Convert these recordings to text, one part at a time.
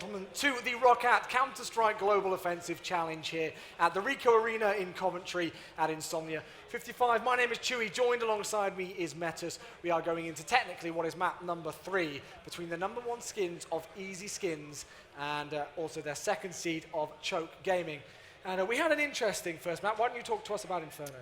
gentlemen, to the Roccat Counter-Strike Global Offensive Challenge here at the Rico Arena in Coventry at Insomnia 55. My name is Chewy, joined alongside me is Metus. We are going into technically what is map number 3 between the number 1 skins of EZskins and also their second seed of Choke Gaming. And we had an interesting first map. Why don't you talk to us about Inferno?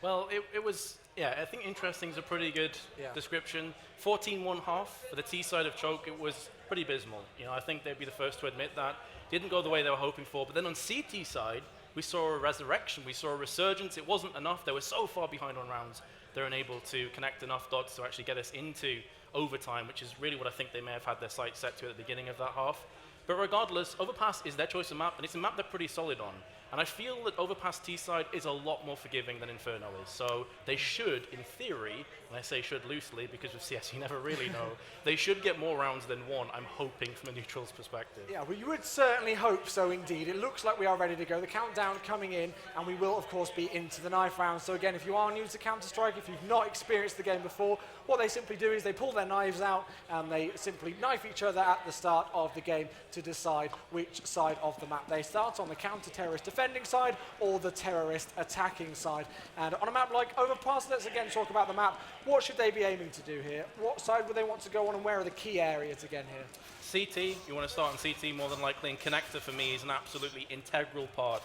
Well, it was, yeah, I think interesting is a pretty good description. 14-1 half for the T side of Choke, it was pretty abysmal. You know, I think they'd be the first to admit that. Didn't go the way they were hoping for, but then on CT side, we saw a resurrection, we saw a resurgence. It wasn't enough, they were so far behind on rounds, they were unable to connect enough dots to actually get us into overtime, which is really what I think they may have had their sights set to at the beginning of that half. But regardless, Overpass is their choice of map, and it's a map they're pretty solid on. And I feel that Overpass T-side is a lot more forgiving than Inferno is. So they should, in theory, and I say should loosely because with CS you never really know, they should get more rounds than one, I'm hoping, from a neutral's perspective. Yeah, well, you would certainly hope so indeed. It looks like we are ready to go. The countdown coming in, and we will, of course, be into the knife round. So again, if you are new to Counter-Strike, if you've not experienced the game before, what they simply do is they pull their knives out and they simply knife each other at the start of the game to decide which side of the map they start on, the counter-terrorist defending side or the terrorist attacking side. And on a map like Overpass, let's again talk about the map. What should they be aiming to do here? What side would they want to go on, and where are the key areas again here? CT, you want to start on CT more than likely, and Connector for me is an absolutely integral part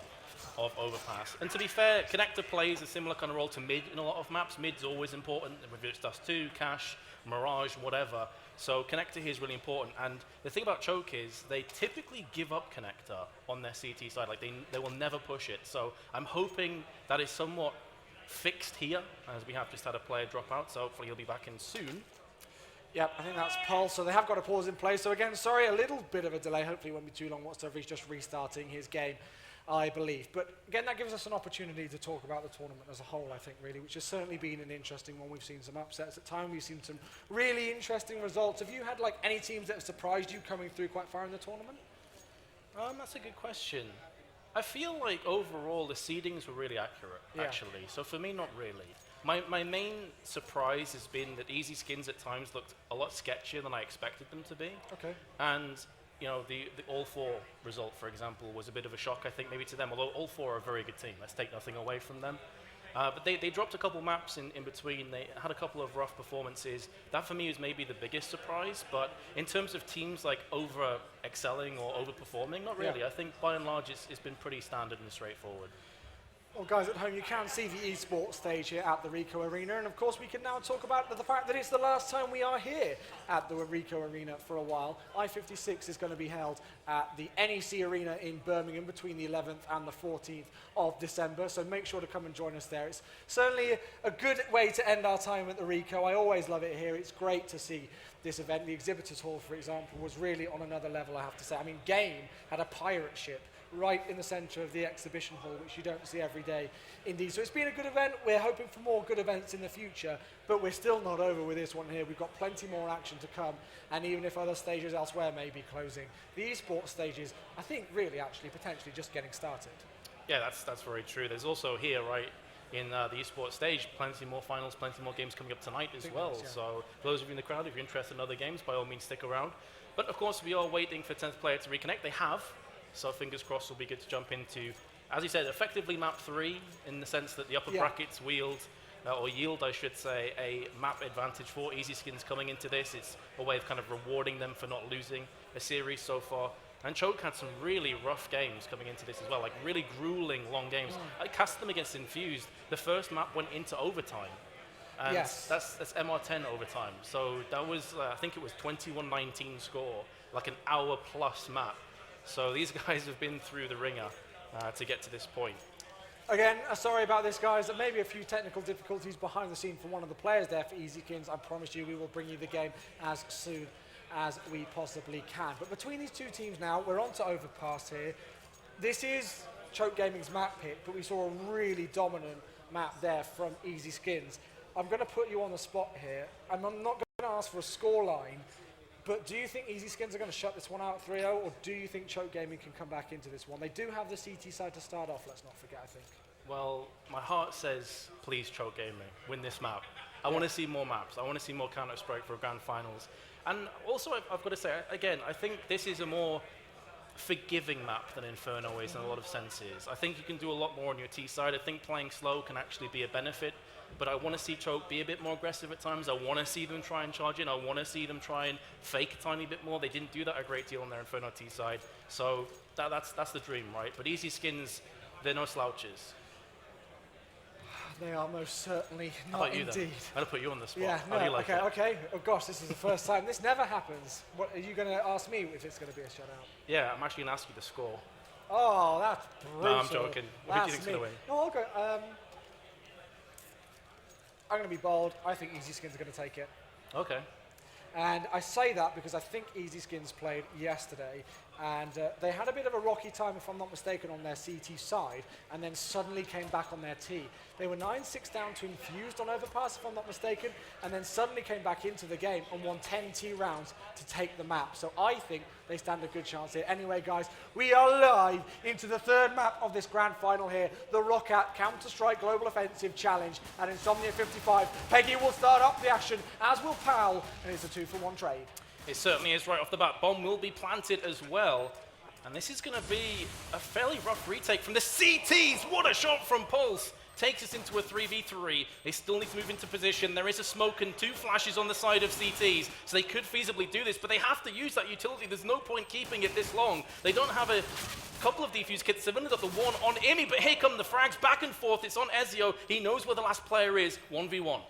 of Overpass. And to be fair, Connector plays a similar kind of role to mid in a lot of maps. Mid's always important, whether it's Dust 2, Cache, Mirage, whatever. So Connector here is really important. And the thing about Choke is they typically give up Connector on their CT side. Like they will never push it. So I'm hoping that is somewhat fixed here, as we have just had a player drop out. So hopefully he'll be back in soon. Yep, I think that's Pulse. So they have got a pause in place. So again, sorry, a little bit of a delay. Hopefully it won't be too long whatsoever. He's just restarting his game, I believe. But again, that gives us an opportunity to talk about the tournament as a whole, I think, really, which has certainly been an interesting one. We've seen some upsets at times. We've seen some really interesting results. Have you had like any teams that have surprised you coming through quite far in the tournament? That's a good question. I feel like overall the seedings were really accurate, actually. So for me, not really. My main surprise has been that EZskins at times looked a lot sketchier than I expected them to be. Okay. And you know, the All 4 result, for example, was a bit of a shock, I think, maybe to them, although All 4 are a very good team. Let's take nothing away from them. But they dropped a couple maps in between. They had a couple of rough performances. That, for me, was maybe the biggest surprise. But in terms of teams, like, over-excelling or over-performing, not really. I think, by and large, it's been pretty standard and straightforward. Well, guys at home, you can see the esports stage here at the Rico Arena, and of course we can now talk about the fact that it's the last time we are here at the Rico Arena for a while. I-56 is going to be held at the NEC Arena in Birmingham between the 11th and the 14th of December, so make sure to come and join us there. It's certainly a good way to end our time at the Rico. I always love it here. It's great to see this event. The Exhibitors Hall, for example, was really on another level, I have to say. I mean, Game had a pirate ship right in the centre of the exhibition hall, which you don't see every day indeed. So it's been a good event. We're hoping for more good events in the future, but we're still not over with this one here. We've got plenty more action to come, and even if other stages elsewhere may be closing, the esports stages, I think, really actually potentially just getting started. Yeah, that's very true. There's also here, right, in the esports stage, plenty more finals, plenty more games coming up tonight as well. So for those of you in the crowd, if you're interested in other games, by all means stick around. But of course, we are waiting for 10th player to reconnect. They have. So fingers crossed will be good to jump into, as you said, effectively map 3 in the sense that the upper brackets yield, I should say, a map advantage for EZskins coming into this. It's a way of kind of rewarding them for not losing a series so far. And Choke had some really rough games coming into this as well, like really grueling long games. I cast them against Infused. The first map went into overtime. And that's MR10 overtime. So that was, I think it was 21-19 score, like an hour plus map. So these guys have been through the ringer to get to this point. Again, sorry about this, guys. There may be a few technical difficulties behind the scene for one of the players there for EZskins. I promise you we will bring you the game as soon as we possibly can. But between these two teams now, we're on to Overpass here. This is Choke Gaming's map pick, but we saw a really dominant map there from EZskins. I'm going to put you on the spot here, and I'm not going to ask for a scoreline. But do you think EZskins are going to shut this one out 3-0, or do you think Choke Gaming can come back into this one? They do have the CT side to start off, let's not forget, I think. Well, my heart says, please, Choke Gaming, win this map. I want to see more maps. I want to see more Counter-Strike for grand finals. And also, I've got to say, again, I think this is a more forgiving map than Inferno is in a lot of senses. I think you can do a lot more on your T side. I think playing slow can actually be a benefit, but I want to see Choke be a bit more aggressive at times. I want to see them try and charge in. I want to see them try and fake a tiny bit more. They didn't do that a great deal on their Inferno T side, so that's the dream, right? But EZskins, they're no slouches. They are most certainly How not about you indeed. then? I'm going to put you on the spot. Yeah, How do you like it? okay. Oh gosh, this is the first time. This never happens. What, are you going to ask me if it's going to be a shutout? Yeah, I'm actually going to ask you the score. Oh, that's brutal. No, I'm joking. What do you think's going to win? No, I'll go. I'm going to be bold. I think EZskins are going to take it. Okay. And I say that because I think EZskins played yesterday, and they had a bit of a rocky time, if I'm not mistaken, on their CT side, and then suddenly came back on their T. They were 9-6 down to Infused on Overpass, if I'm not mistaken, and then suddenly came back into the game and won 10 T rounds to take the map. So I think they stand a good chance here. Anyway, guys, we are live into the third map of this grand final here, the Roccat Counter-Strike Global Offensive Challenge at Insomnia 55. Peggy will start up the action, as will Powell, and it's a 2-for-1 trade. It certainly is right off the bat. Bomb will be planted as well. And this is going to be a fairly rough retake from the CTs. What a shot from Pulse. Takes us into a 3v3. They still need to move into position. There is a smoke and 2 flashes on the side of CTs, so they could feasibly do this, but they have to use that utility. There's no point keeping it this long. They don't have a couple of defuse kits. They've only got the one on Imi, but here come the frags back and forth. It's on Ezio. He knows where the last player is. 1v1.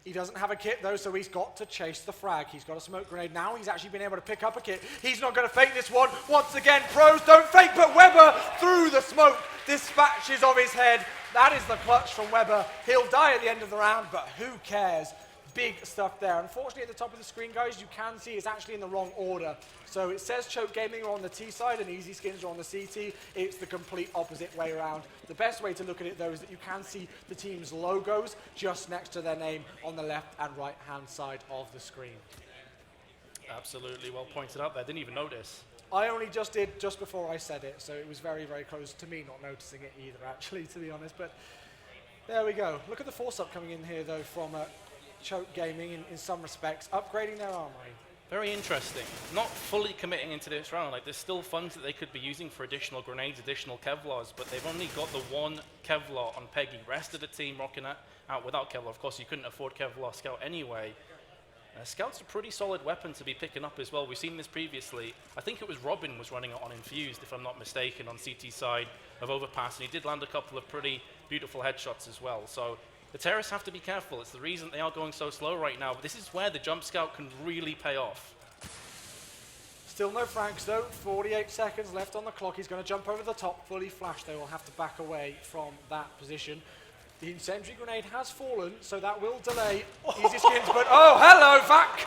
He doesn't have a kit though, so he's got to chase the frag. He's got a smoke grenade. Now he's actually been able to pick up a kit. He's not going to fake this one. Once again, pros don't fake, but Weber through the smoke dispatches of his head. That is the clutch from Weber. He'll die at the end of the round, but who cares? Big stuff there. Unfortunately, at the top of the screen, guys, you can see it's actually in the wrong order. So it says Choke Gaming are on the T side and EZskins are on the CT. It's the complete opposite way around. The best way to look at it, though, is that you can see the team's logos just next to their name on the left and right-hand side of the screen. Absolutely well pointed out there. Didn't even notice. I only just did just before I said it, so it was very, very close to me not noticing it either, actually, to be honest. But there we go. Look at the force-up coming in here, though, from Choke Gaming in some respects, upgrading their armory. Very interesting. Not fully committing into this round. Like, there's still funds that they could be using for additional grenades, additional Kevlars, but they've only got the one Kevlar on Peggy. Rest of the team rocking out without Kevlar. Of course, you couldn't afford Kevlar Scout anyway. Scout's a pretty solid weapon to be picking up as well. We've seen this previously. I think it was Robin was running it on Infused, if I'm not mistaken, on CT side of Overpass, and he did land a couple of pretty beautiful headshots as well. So the terrorists have to be careful. It's the reason they are going so slow right now, but this is where the jump scout can really pay off. Still no frags though, 48 seconds left on the clock. He's going to jump over the top, fully flash. They will have to back away from that position. The incendiary grenade has fallen, so that will delay EZskins, but oh, hello, Vac!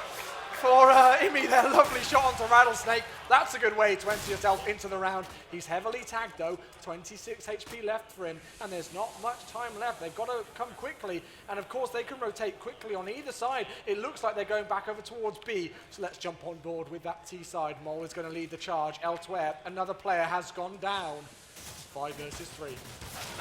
For Imi, their lovely shot onto Rattlesnake. That's a good way to enter yourself into the round. He's heavily tagged though, 26 HP left for him, and there's not much time left. They've got to come quickly, and of course they can rotate quickly on either side. It looks like they're going back over towards B, so let's jump on board with that T side. Mole is going to lead the charge. Elsewhere, another player has gone down. 5 versus 3.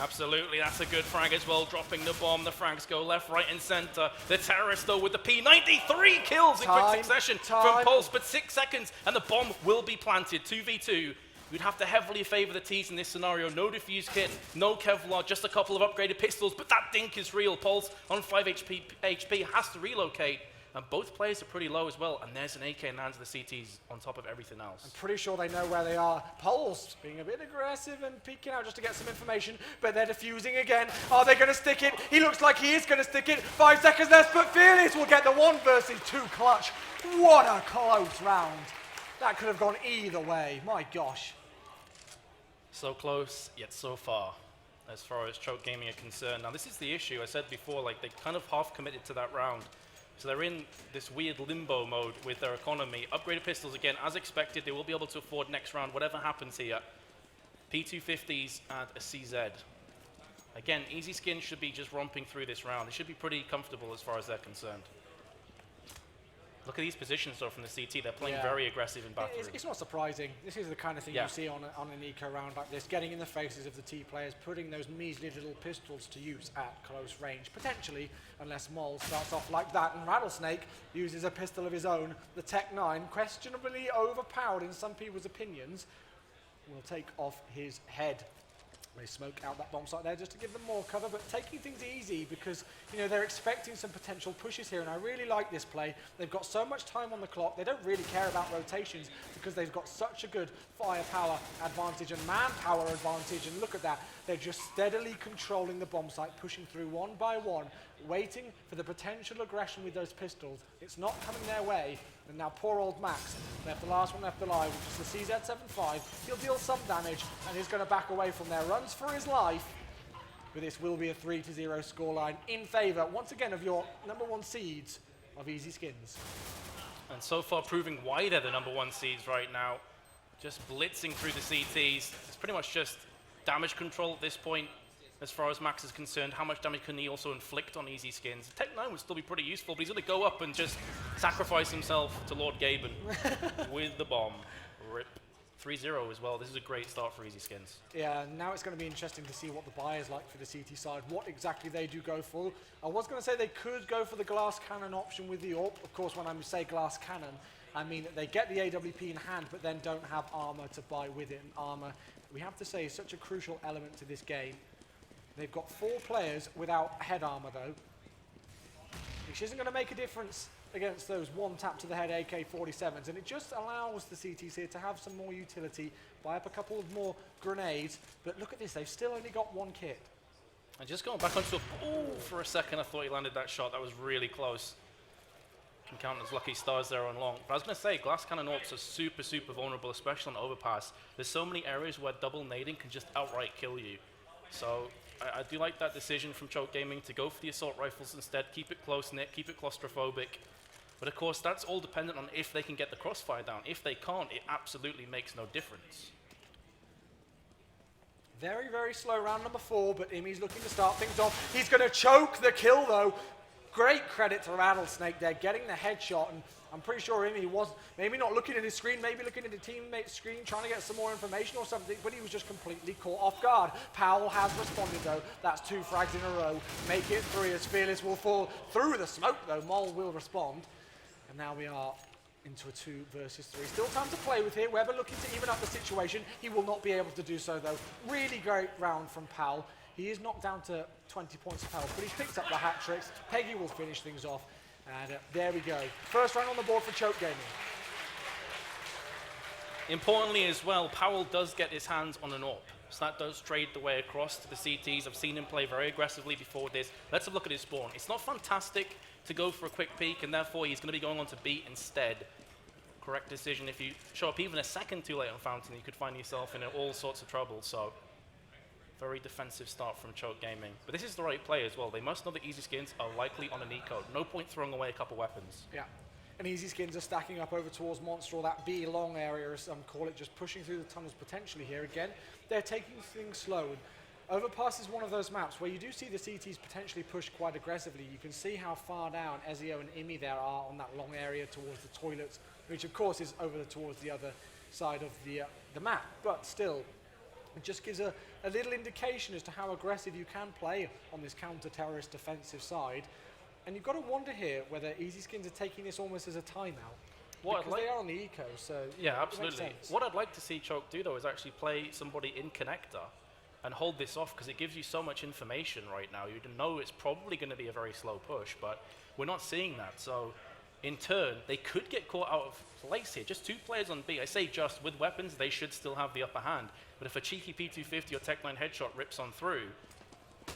Absolutely, that's a good frag as well, dropping the bomb. The frags go left, right, and center. The terrorists, though, with the P93 kills in quick succession from Pulse, but 6 seconds, and the bomb will be planted. 2v2. You'd have to heavily favor the T's in this scenario. No defuse kit, no Kevlar, just a couple of upgraded pistols, but that dink is real. Pulse on 5 HP has to relocate. And both players are pretty low as well, and there's an AK and to the CTs on top of everything else. I'm pretty sure they know where they are. Pulse being a bit aggressive and peeking out just to get some information, but they're defusing again. Are they going to stick it? He looks like he is going to stick it. 5 seconds left, but Fearless will get the 1 versus 2 clutch. What a close round. That could have gone either way. My gosh. So close, yet so far, as far as Choke Gaming are concerned. Now, this is the issue. I said before, like, they kind of half committed to that round. So they're in this weird limbo mode with their economy. Upgraded pistols again, as expected. They will be able to afford next round, whatever happens here. P250s and a CZ. Again, EZskins should be just romping through this round. They should be pretty comfortable as far as they're concerned. Look at these positions, though, from the CT. They're playing very aggressive in battleroom. It's not surprising. This is the kind of thing you see on an eco round like this, getting in the faces of the T players, putting those measly little pistols to use at close range, potentially, unless Mole starts off like that, and Rattlesnake uses a pistol of his own, the Tech 9, questionably overpowered in some people's opinions, will take off his head. They smoke out that bomb site there just to give them more cover, but taking things easy because, you know, they're expecting some potential pushes here, and I really like this play. They've got so much time on the clock. They don't really care about rotations because they've got such a good firepower advantage and manpower advantage, and look at that. They're just steadily controlling the bomb site, pushing through one by one, waiting for the potential aggression with those pistols. It's not coming their way, and now poor old Max left the last one left alive, which is the CZ75. He'll deal some damage, and he's going to back away from there. Runs for his life, but this will be a 3-0 scoreline in favour, once again, of your #1 seeds of EZskins. And so far proving why they're the #1 seeds right now. Just blitzing through the CTs. It's pretty much just damage control at this point. As far as Max is concerned, how much damage can he also inflict on EZskins? Tech 9 would still be pretty useful, but he's going to go up and just sacrifice himself to Lord Gaben with the bomb. Rip. 3-0 as well. This is a great start for EZskins. Yeah, now it's going to be interesting to see what the buy is like for the CT side, what exactly they do go for. I was going to say they could go for the glass cannon option with the AWP. Of course, when I say glass cannon, I mean that they get the AWP in hand, but then don't have armor to buy with it. And armor, we have to say, is such a crucial element to this game. They've got 4 players without head armor, though, which isn't going to make a difference against those one tap to the head AK-47s, and it just allows the CTs here to have some more utility, buy up a couple of more grenades, but look at this, they've still only got 1 kit. And just going back onto a... Oh, for a second I thought he landed that shot. That was really close. Can count as lucky stars there on long. But I was going to say, glass cannon AWPs are super, super vulnerable, especially on overpass. There's so many areas where double nading can just outright kill you. So I do like that decision from Choke Gaming to go for the assault rifles instead, keep it close-knit, keep it claustrophobic. But of course, that's all dependent on if they can get the crossfire down. If they can't, it absolutely makes no difference. Very, very slow round #4, but Imi's looking to start things off. He's going to choke the kill, though. Great credit to Rattlesnake there, getting the headshot, and I'm pretty sure Imi was maybe not looking at his screen, maybe looking at the teammate's screen, trying to get some more information or something, but he was just completely caught off guard. Powell has responded, though. That's 2 frags in a row. Make it 3 as Fearless will fall through the smoke, though. Mole will respond. And now we are into a 2 versus 3. Still time to play with here. Weber looking to even up the situation. He will not be able to do so, though. Really great round from Powell. He is knocked down to 20 points of health, but he's picked up the hat tricks. Peggy will finish things off. And there we go. First round on the board for Choke Gaming. Importantly as well, Powell does get his hands on an AWP. So that does trade the way across to the CTs. I've seen him play very aggressively before this. Let's have a look at his spawn. It's not fantastic to go for a quick peek, and therefore he's going to be going on to B instead. Correct decision. If you show up even a second too late on Fountain, you could find yourself in all sorts of trouble. So very defensive start from Choke Gaming. But this is the right play as well. They must know that EZskins are likely on an eco. No point throwing away a couple weapons. Yeah. And EZskins are stacking up over towards Monster, or that B long area, as some call it, just pushing through the tunnels potentially here. Again, they're taking things slow. And Overpass is one of those maps where you do see the CTs potentially push quite aggressively. You can see how far down Ezio and Imi there are on that long area towards the toilets, which of course is over towards the other side of the map. But still, it just gives a little indication as to how aggressive you can play on this counter-terrorist defensive side. And you've got to wonder here whether EZskins are taking this almost as a timeout. Because they are on the eco, so yeah, absolutely. What I'd like to see Choke do, though, is actually play somebody in connector and hold this off, because it gives you so much information right now. You know it's probably going to be a very slow push, but we're not seeing that. So in turn, they could get caught out of place here. Just 2 players on B. I say just, with weapons, they should still have the upper hand. But if a cheeky P250 or Tech 9 headshot rips on through,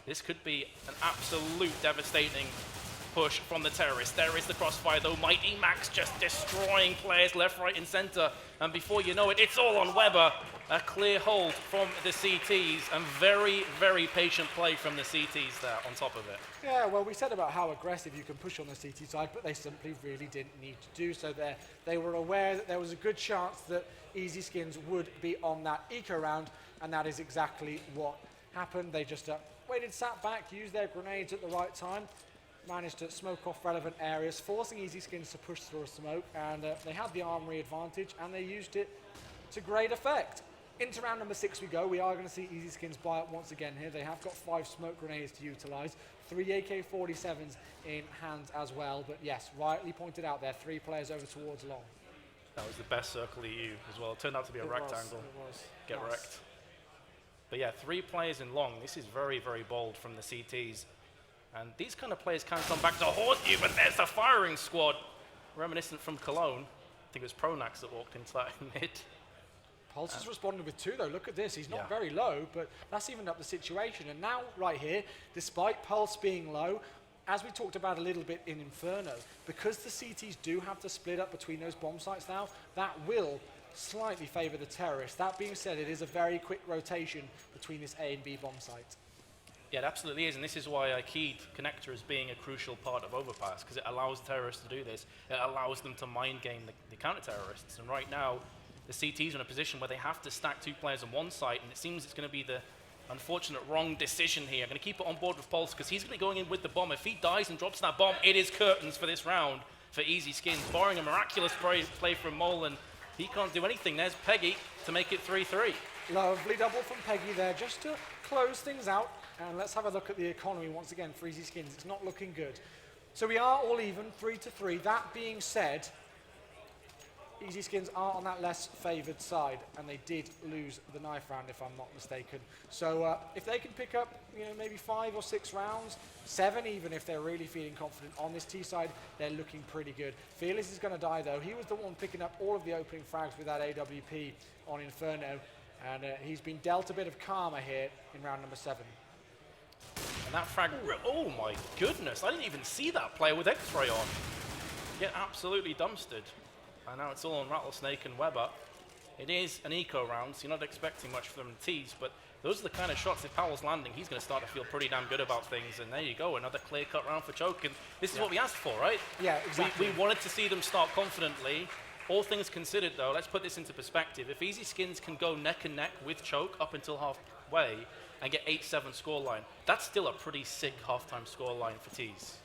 this could be an absolute devastating push from the terrorists. There is the crossfire, though. Mighty Max just destroying players left, right, and center. And before you know it, it's all on Weber. A clear hold from the CTs, and very, very patient play from the CTs there on top of it. Yeah, well, we said about how aggressive you can push on the CT side, but they simply really didn't need to do so there. They were aware that there was a good chance that EZskins would be on that eco round, and that is exactly what happened. They just waited, sat back, used their grenades at the right time, managed to smoke off relevant areas, forcing EZskins to push through a smoke, and they had the armory advantage, and they used it to great effect. Into round number 6 we go. We are going to see EZskins buy up once again here. They have got 5 smoke grenades to utilize, 3 AK-47s in hand as well. But yes, rightly pointed out there, 3 players over towards long. That was the best circle EU as well. It turned out to be a rectangle. It was. Get Nice. wrecked. But yeah, 3 players in long. This is very, very bold from the CTs. And these kind of players can come back to haunt you, but there's the firing squad. Reminiscent from Cologne. I think it was Pronax that walked into that mid. Pulse has responded with 2 though. Look at this. He's not Yeah. very low, but that's evened up the situation. And now, right here, despite Pulse being low, as we talked about a little bit in Inferno, because the CTs do have to split up between those bomb sites now, that will slightly favour the terrorists. That being said, it is a very quick rotation between this A and B bomb site. Yeah, it absolutely is, and this is why I keyed Connector as being a crucial part of Overpass, because it allows terrorists to do this. It allows them to mind game the counter-terrorists, and right now, the CTs are in a position where they have to stack 2 players on one site, and it seems it's going to be the unfortunate wrong decision here. I'm going to keep it on board with Pulse, because he's going to be going in with the bomb. If he dies and drops that bomb, it is curtains for this round for EZskins, barring a miraculous play from Mole, and he can't do anything. There's Peggy to make it 3-3. Lovely double from Peggy there, just to close things out. And let's have a look at the economy once again for EZskins. It's not looking good. So we are all even, 3-3. That being said, EZskins are on that less favoured side, and they did lose the knife round, if I'm not mistaken. So if they can pick up, maybe 5 or 6 rounds, 7 even if they're really feeling confident on this T side, they're looking pretty good. Fearless is going to die though. He was the one picking up all of the opening frags with that AWP on Inferno, and he's been dealt a bit of karma here in round number 7. And that frag, oh my goodness, I didn't even see that player with X-Ray on. Get absolutely dumpstered. And now it's all on Rattlesnake and Weber. It is an eco round, so you're not expecting much from the T's, but those are the kind of shots, if Powell's landing, he's going to start to feel pretty damn good about things. And there you go, another clear-cut round for Choke. And this is what we asked for, right? Yeah, exactly. We wanted to see them start confidently. All things considered, though, let's put this into perspective. If EZskins can go neck and neck with Choke up until halfway and get 8-7 scoreline, that's still a pretty sick halftime scoreline for T's.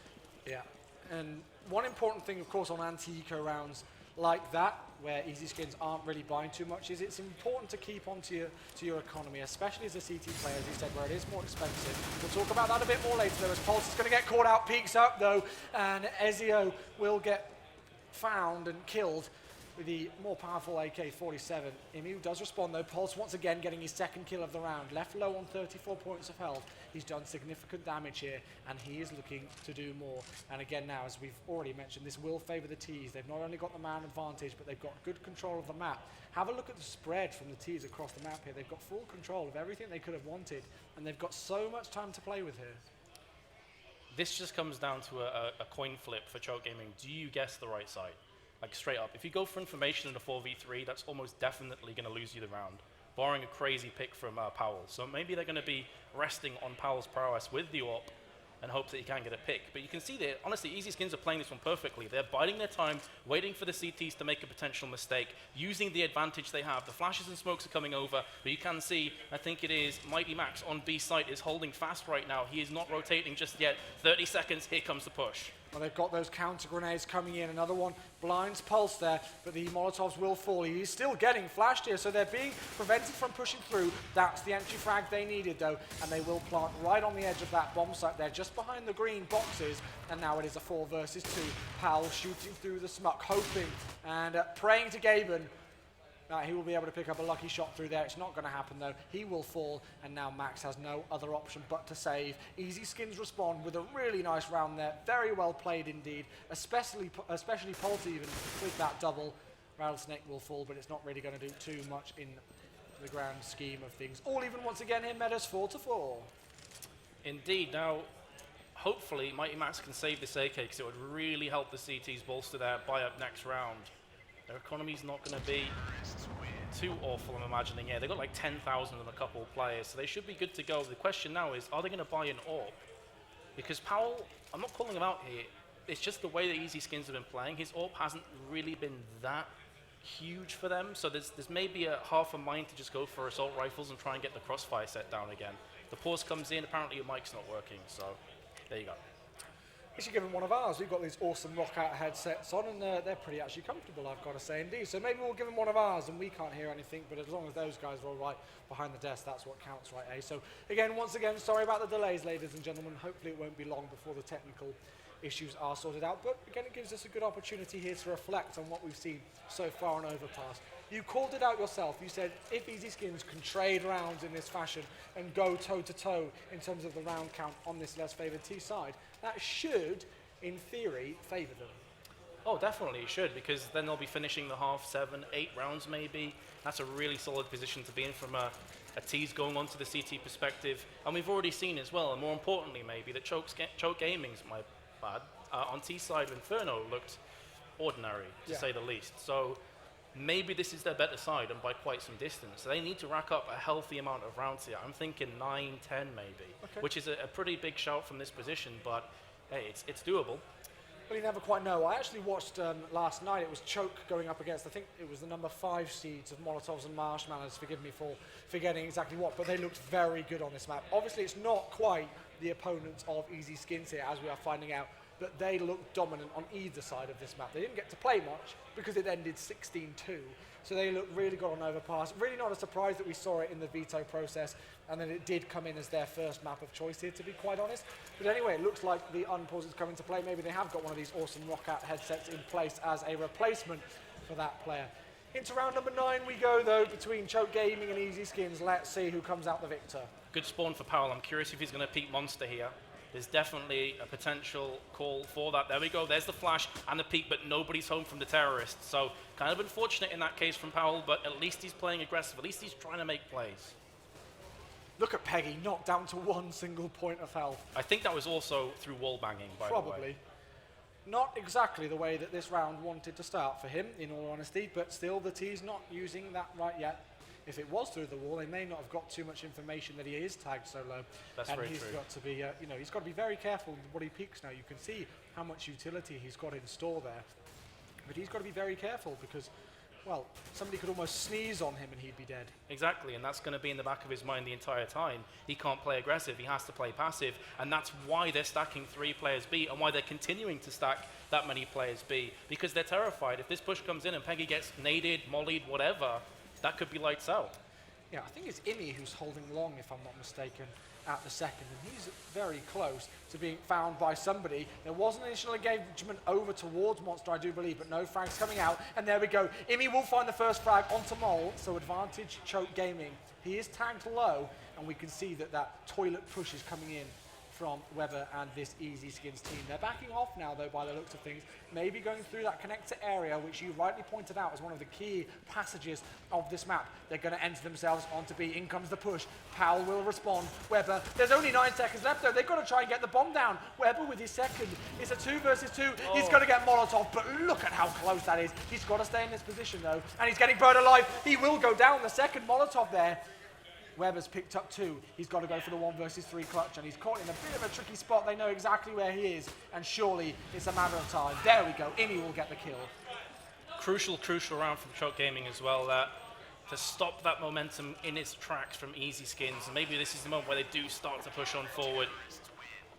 Yeah, and one important thing, of course, on anti-eco rounds like that, where EZskins aren't really buying too much, is it's important to keep on to your economy, especially as a CT player, as you said, where it is more expensive. We'll talk about that a bit more later, though, as Pulse is going to get caught out, peeks up, though, and Ezio will get found and killed with the more powerful AK-47. Emu does respond though. Pulse once again getting his 2nd kill of the round. Left low on 34 points of health. He's done significant damage here, and he is looking to do more. And again now, as we've already mentioned, this will favour the T's. They've not only got the man advantage, but they've got good control of the map. Have a look at the spread from the T's across the map here. They've got full control of everything they could have wanted, and they've got so much time to play with here. This just comes down to a coin flip for Choke Gaming. Do you guess the right side? Like straight up, if you go for information in a 4v3, that's almost definitely going to lose you the round, barring a crazy pick from Powell. So maybe they're going to be resting on Powell's prowess with the AWP and hope that he can get a pick. But you can see that, honestly, EZskins are playing this one perfectly. They're biding their time, waiting for the CTs to make a potential mistake, using the advantage they have. The flashes and smokes are coming over, but you can see, I think it is Mighty Max on B site is holding fast right now. He is not rotating just yet. 30 seconds, here comes the push. Well, they've got those counter grenades coming in. Another one blinds Pulse there, but the Molotovs will fall. He's still getting flashed here, so they're being prevented from pushing through. That's the entry frag they needed, though, and they will plant right on the edge of that bomb site there, just behind the green boxes. And now it is a 4 versus 2. Powell shooting through the smoke, hoping and praying to Gaben. He will be able to pick up a lucky shot through there. It's not going to happen, though. He will fall, and now Max has no other option but to save. EZskins respond with a really nice round there. Very well played indeed, especially Pulse even with that double. Rattlesnake will fall, but it's not really going to do too much in the grand scheme of things. All even once again here, Meadows 4-4. Indeed. Now, hopefully, Mighty Max can save this AK, because it would really help the CTs bolster their buy-up next round. Their economy's not going to be too awful, I'm imagining. Yeah, they've got like 10,000 and a couple of players, so they should be good to go. The question now is, are they going to buy an AWP? Because Powell, I'm not calling him out here, it's just the way that EZskins have been playing. His AWP hasn't really been that huge for them, so there's maybe a half a mind to just go for assault rifles and try and get the crossfire set down again. The pause comes in, apparently your mic's not working, so there you go. We should give them one of ours. We've got these awesome Rockout headsets on, and they're pretty actually comfortable, I've got to say, indeed. So maybe we'll give them one of ours, and we can't hear anything, but as long as those guys are all right behind the desk, that's what counts, right, eh? So again, once again, sorry about the delays, ladies and gentlemen. Hopefully it won't be long before the technical issues are sorted out. But again, it gives us a good opportunity here to reflect on what we've seen so far on Overpass. You called it out yourself. You said if EZskins can trade rounds in this fashion and go toe-to-toe in terms of the round count on this less favoured T side, that should, in theory, favour them. Oh, definitely it should, because then they'll be finishing the half 7, 8 rounds maybe. That's a really solid position to be in from a T's going on to the CT perspective. And we've already seen as well, and more importantly maybe, that Choke Gaming's, my bad, on T side of Inferno looked ordinary, to say the least. So maybe this is their better side, and by quite some distance. So they need to rack up a healthy amount of rounds here. I'm thinking 9, 10 maybe, which is a pretty big shout from this position, but hey, it's doable. Well, you never quite know. I actually watched last night. It was Choke going up against, I think it was the number 5 seeds of Molotovs and Marshmallows. Forgive me for forgetting exactly what, but they looked very good on this map. Obviously, it's not quite the opponents of EZskins here, as we are finding out, but they looked dominant on either side of this map. They didn't get to play much because it ended 16-2. So they looked really good on Overpass. Really not a surprise that we saw it in the veto process, and then it did come in as their first map of choice here, to be quite honest. But anyway, it looks like the Unpause is coming to play. Maybe they have got one of these awesome Rockout headsets in place as a replacement for that player. Into round number 9 we go, though, between Choke Gaming and EZskins. Let's see who comes out the victor. Good spawn for Powell. I'm curious if he's going to peek Monster here. There's definitely a potential call for that. There we go. There's the flash and the peek, but nobody's home from the terrorists. So kind of unfortunate in that case from Powell, but at least he's playing aggressive. At least he's trying to make plays. Look at Peggy, knocked down to 1 single point of health. I think that was also through wall banging, by the way. Probably. Not exactly the way that this round wanted to start for him, in all honesty, but still the T's not using that right yet. If it was through the wall, they may not have got too much information that he is tagged so low. That's and very he's true. got to be, he's got to be very careful with what he peeks now. You can see how much utility he's got in store there. But he's got to be very careful because, well, somebody could almost sneeze on him and he'd be dead. Exactly, and that's going to be in the back of his mind the entire time. He can't play aggressive, he has to play passive, and that's why they're stacking 3 players B and why they're continuing to stack that many players B, because they're terrified. If this push comes in and Peggy gets naded, mollied, whatever, that could be lights out. Yeah, I think it's Imi who's holding long, if I'm not mistaken, at the second, and he's very close to being found by somebody. There was an initial engagement over towards Monster, I do believe, but no frags coming out, and there we go. Imi will find the first frag onto Mole, so advantage Choke Gaming. He is tagged low, and we can see that that toilet push is coming in from Weber and this EZskins team. They're backing off now, though, by the looks of things. Maybe going through that connector area, which you rightly pointed out as one of the key passages of this map. They're going to enter themselves onto B. In comes the push. Powell will respond. Weber, there's only 9 seconds left, though. They've got to try and get the bomb down. Weber with his second. It's a 2 versus 2. Oh. He's got to get Molotov, but look at how close that is. He's got to stay in this position, though, and he's getting burned alive. He will go down. The second Molotov there. Weber's picked up 2. He's got to go for the 1 versus 3 clutch, and he's caught in a bit of a tricky spot. They know exactly where he is, and surely it's a matter of time. There we go. Imi will get the kill. Crucial round from Choke Gaming as well. To stop that momentum in its tracks from EZskins. And maybe this is the moment where they do start to push on forward.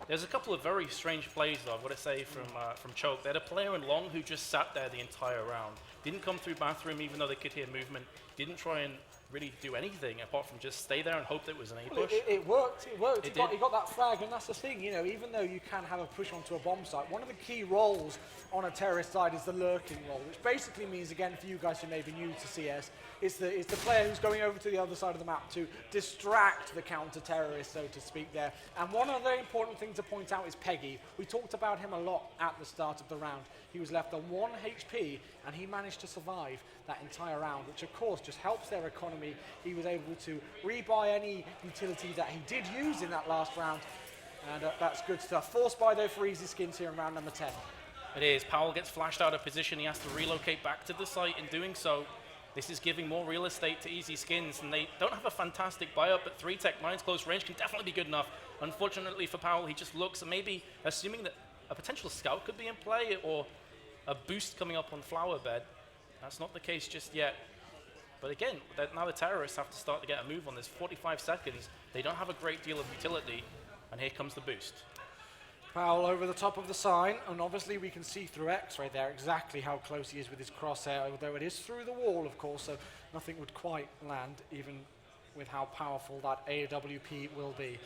There's a couple of very strange plays, though, I've got to say, from Choke. They had a player in long who just sat there the entire round. Didn't come through bathroom, even though they could hear movement. Didn't try and really do anything apart from just stay there and hope that it was an A push. It worked. He got that frag, and that's the thing. You know, even though you can have a push onto a bomb site, one of the key roles on a terrorist side is the lurking role, which basically means, again, for you guys who may be new to CS, it's the player who's going over to the other side of the map to distract the counter-terrorist, so to speak, there. And one other important thing to point out is Peggy. We talked about him a lot at the start of the round. He was left on 1 HP, and he managed to survive that entire round, which of course just helps their economy. He was able to rebuy any utility that he did use in that last round, and that's good stuff. Force buy, though, for EZskins here in round number 10. It is. Powell gets flashed out of position. He has to relocate back to the site. In doing so, this is giving more real estate to EZskins, and they don't have a fantastic buy-up, but 3 Tech 9's close range can definitely be good enough. Unfortunately for Powell, he just looks, and maybe assuming that a potential scout could be in play, or a boost coming up on Flower Bed. That's not the case just yet. But again, now the terrorists have to start to get a move on this. 45 seconds. They don't have a great deal of utility, and here comes the boost. Powell over the top of the sign, and obviously we can see through X-ray there exactly how close he is with his crosshair, although it is through the wall, of course, so nothing would quite land, even with how powerful that AWP will be.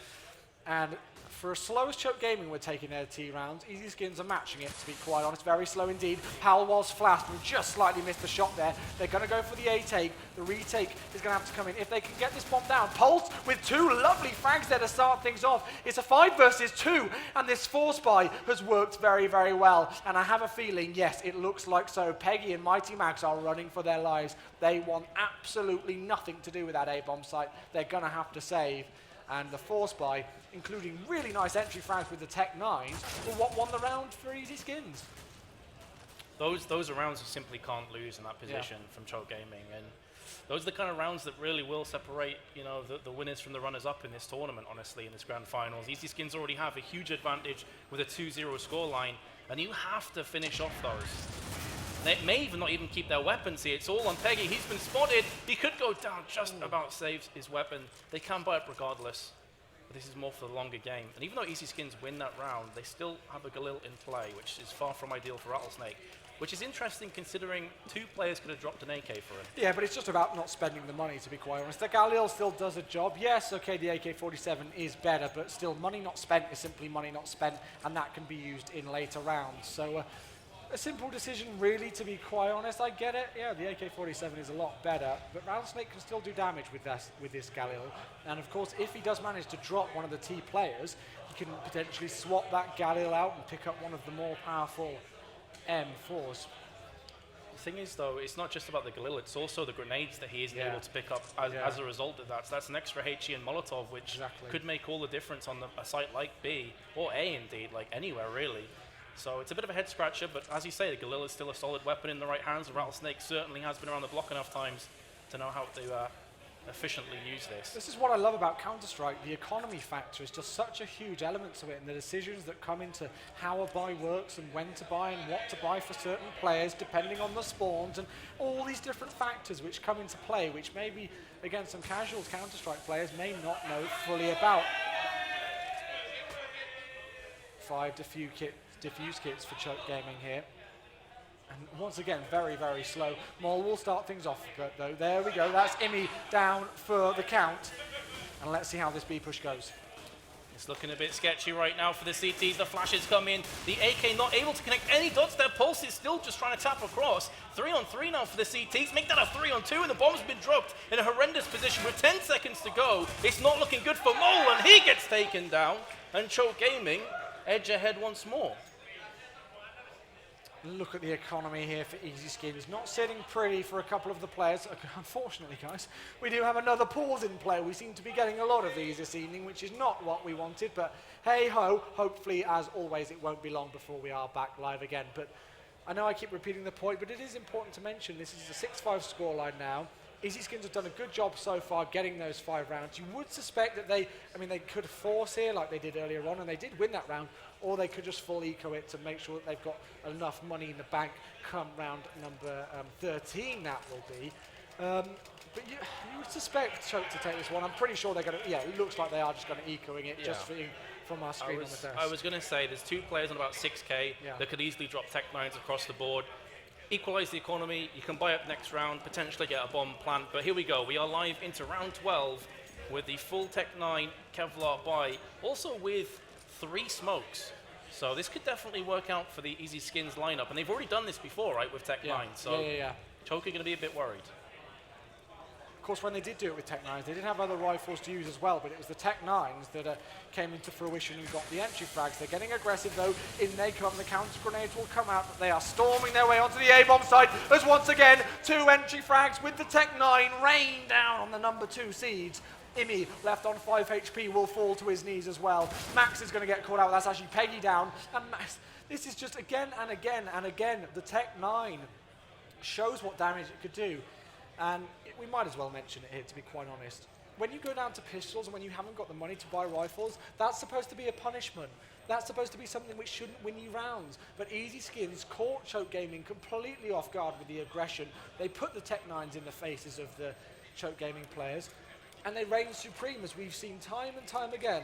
And for as slow as Choke Gaming were taking their T rounds, EZskins are matching it, to be quite honest. Very slow indeed. Hal was flashed and just slightly missed the shot there. They're going to go for the A take. The retake is going to have to come in. If they can get this bomb down, Pulse with 2 lovely frags there to start things off. It's a 5 versus 2, and this force buy has worked very, very well. And I have a feeling, yes, it looks like so. Peggy and Mighty Max are running for their lives. They want absolutely nothing to do with that A-bomb site. They're going to have to save. And the force buy, including really nice entry frags with the Tech 9s, were what won the round for EZskins. Those are rounds you simply can't lose in that position from Choke Gaming, and those are the kind of rounds that really will separate, you know, the winners from the runners-up in this tournament, honestly, in this grand finals. EZskins already have a huge advantage with a 2-0 scoreline, and you have to finish off those. They may even not even keep their weapons here. It's all on Peggy. He's been spotted. He could go down, just about saves his weapon. They can buy up regardless. But this is more for the longer game. And even though EZskins win that round, they still have a Galil in play, which is far from ideal for Rattlesnake. Which is interesting considering 2 players could have dropped an AK for him. Yeah, but it's just about not spending the money, to be quite honest. The Galil still does a job. Yes, okay, the AK-47 is better, but still, money not spent is simply money not spent, and that can be used in later rounds. So, a simple decision, really, to be quite honest. I get it. Yeah, the AK-47 is a lot better, but Rattlesnake can still do damage with this Galil. And of course, if he does manage to drop one of the T players, he can potentially swap that Galil out and pick up one of the more powerful M4s. The thing is, though, it's not just about the Galil, it's also the grenades that he isn't able to pick up as a result of that. So that's an extra HE and Molotov, which could make all the difference on a site like B, or A indeed, like anywhere really. So it's a bit of a head scratcher, but as you say, the Galil is still a solid weapon in the right hands. The Rattlesnake certainly has been around the block enough times to know how to efficiently use this. This is what I love about Counter-Strike. The economy factor is just such a huge element to it, and the decisions that come into how a buy works and when to buy and what to buy for certain players, depending on the spawns, and all these different factors which come into play, which maybe, again, some casual Counter-Strike players may not know fully about. 5 diffuse kits for Choke Gaming here. And once again, very, very slow. Mol will start things off, but though, there we go. That's Imi down for the count. And let's see how this B push goes. It's looking a bit sketchy right now for the CTs. The flashes come in. The AK not able to connect any dots. Their Pulse is still just trying to tap across. 3-on-3 now for the CTs. Make that a 3-on-2, and the bomb's been dropped in a horrendous position with 10 seconds to go. It's not looking good for Mol, and he gets taken down. And Choke Gaming edge ahead once more. Look at the economy here for EZskins. Not sitting pretty for a couple of the players. Unfortunately, guys, we do have another pause in play. We seem to be getting a lot of these this evening, which is not what we wanted. But hey-ho, hopefully, as always, it won't be long before we are back live again. But I know I keep repeating the point, but it is important to mention this is a 6-5 scoreline now. EZskins have done a good job so far getting those 5 rounds. You would suspect that they could force here like they did earlier on, and they did win that round, or they could just full eco it to make sure that they've got enough money in the bank come round number 13, that will be. But you would suspect Choke to take this one. I'm pretty sure they're going to, it looks like they are just going to ecoing it just from our screen on the desk. I was going to say, there's 2 players on about 6k that could easily drop Tech 9s across the board. Equalize the economy, you can buy up next round, potentially get a bomb plant, but here we go. We are live into round 12 with the full Tech 9 Kevlar buy, also with 3 smokes. So this could definitely work out for the EZskins lineup, and they've already done this before, right, with Tech 9, so Choke are going to be a bit worried. Of course, when they did do it with Tech 9s, they did have other rifles to use as well, but it was the Tech 9s that came into fruition and got the entry frags. They're getting aggressive, though. In they come. The counter grenades will come out, but they are storming their way onto the A-bomb side as once again 2 entry frags with the Tech 9 rain down on the number 2 seeds. Imi, left on 5 HP, will fall to his knees as well. Max is going to get caught out. That's actually Peggy down. And Max, this is just again and again and again. The Tech 9 shows what damage it could do. And we might as well mention it here, to be quite honest. When you go down to pistols and when you haven't got the money to buy rifles, that's supposed to be a punishment. That's supposed to be something which shouldn't win you rounds. But EZskins caught Choke Gaming completely off guard with the aggression. They put the Tech 9s in the faces of the Choke Gaming players, and they reigned supreme, as we've seen time and time again.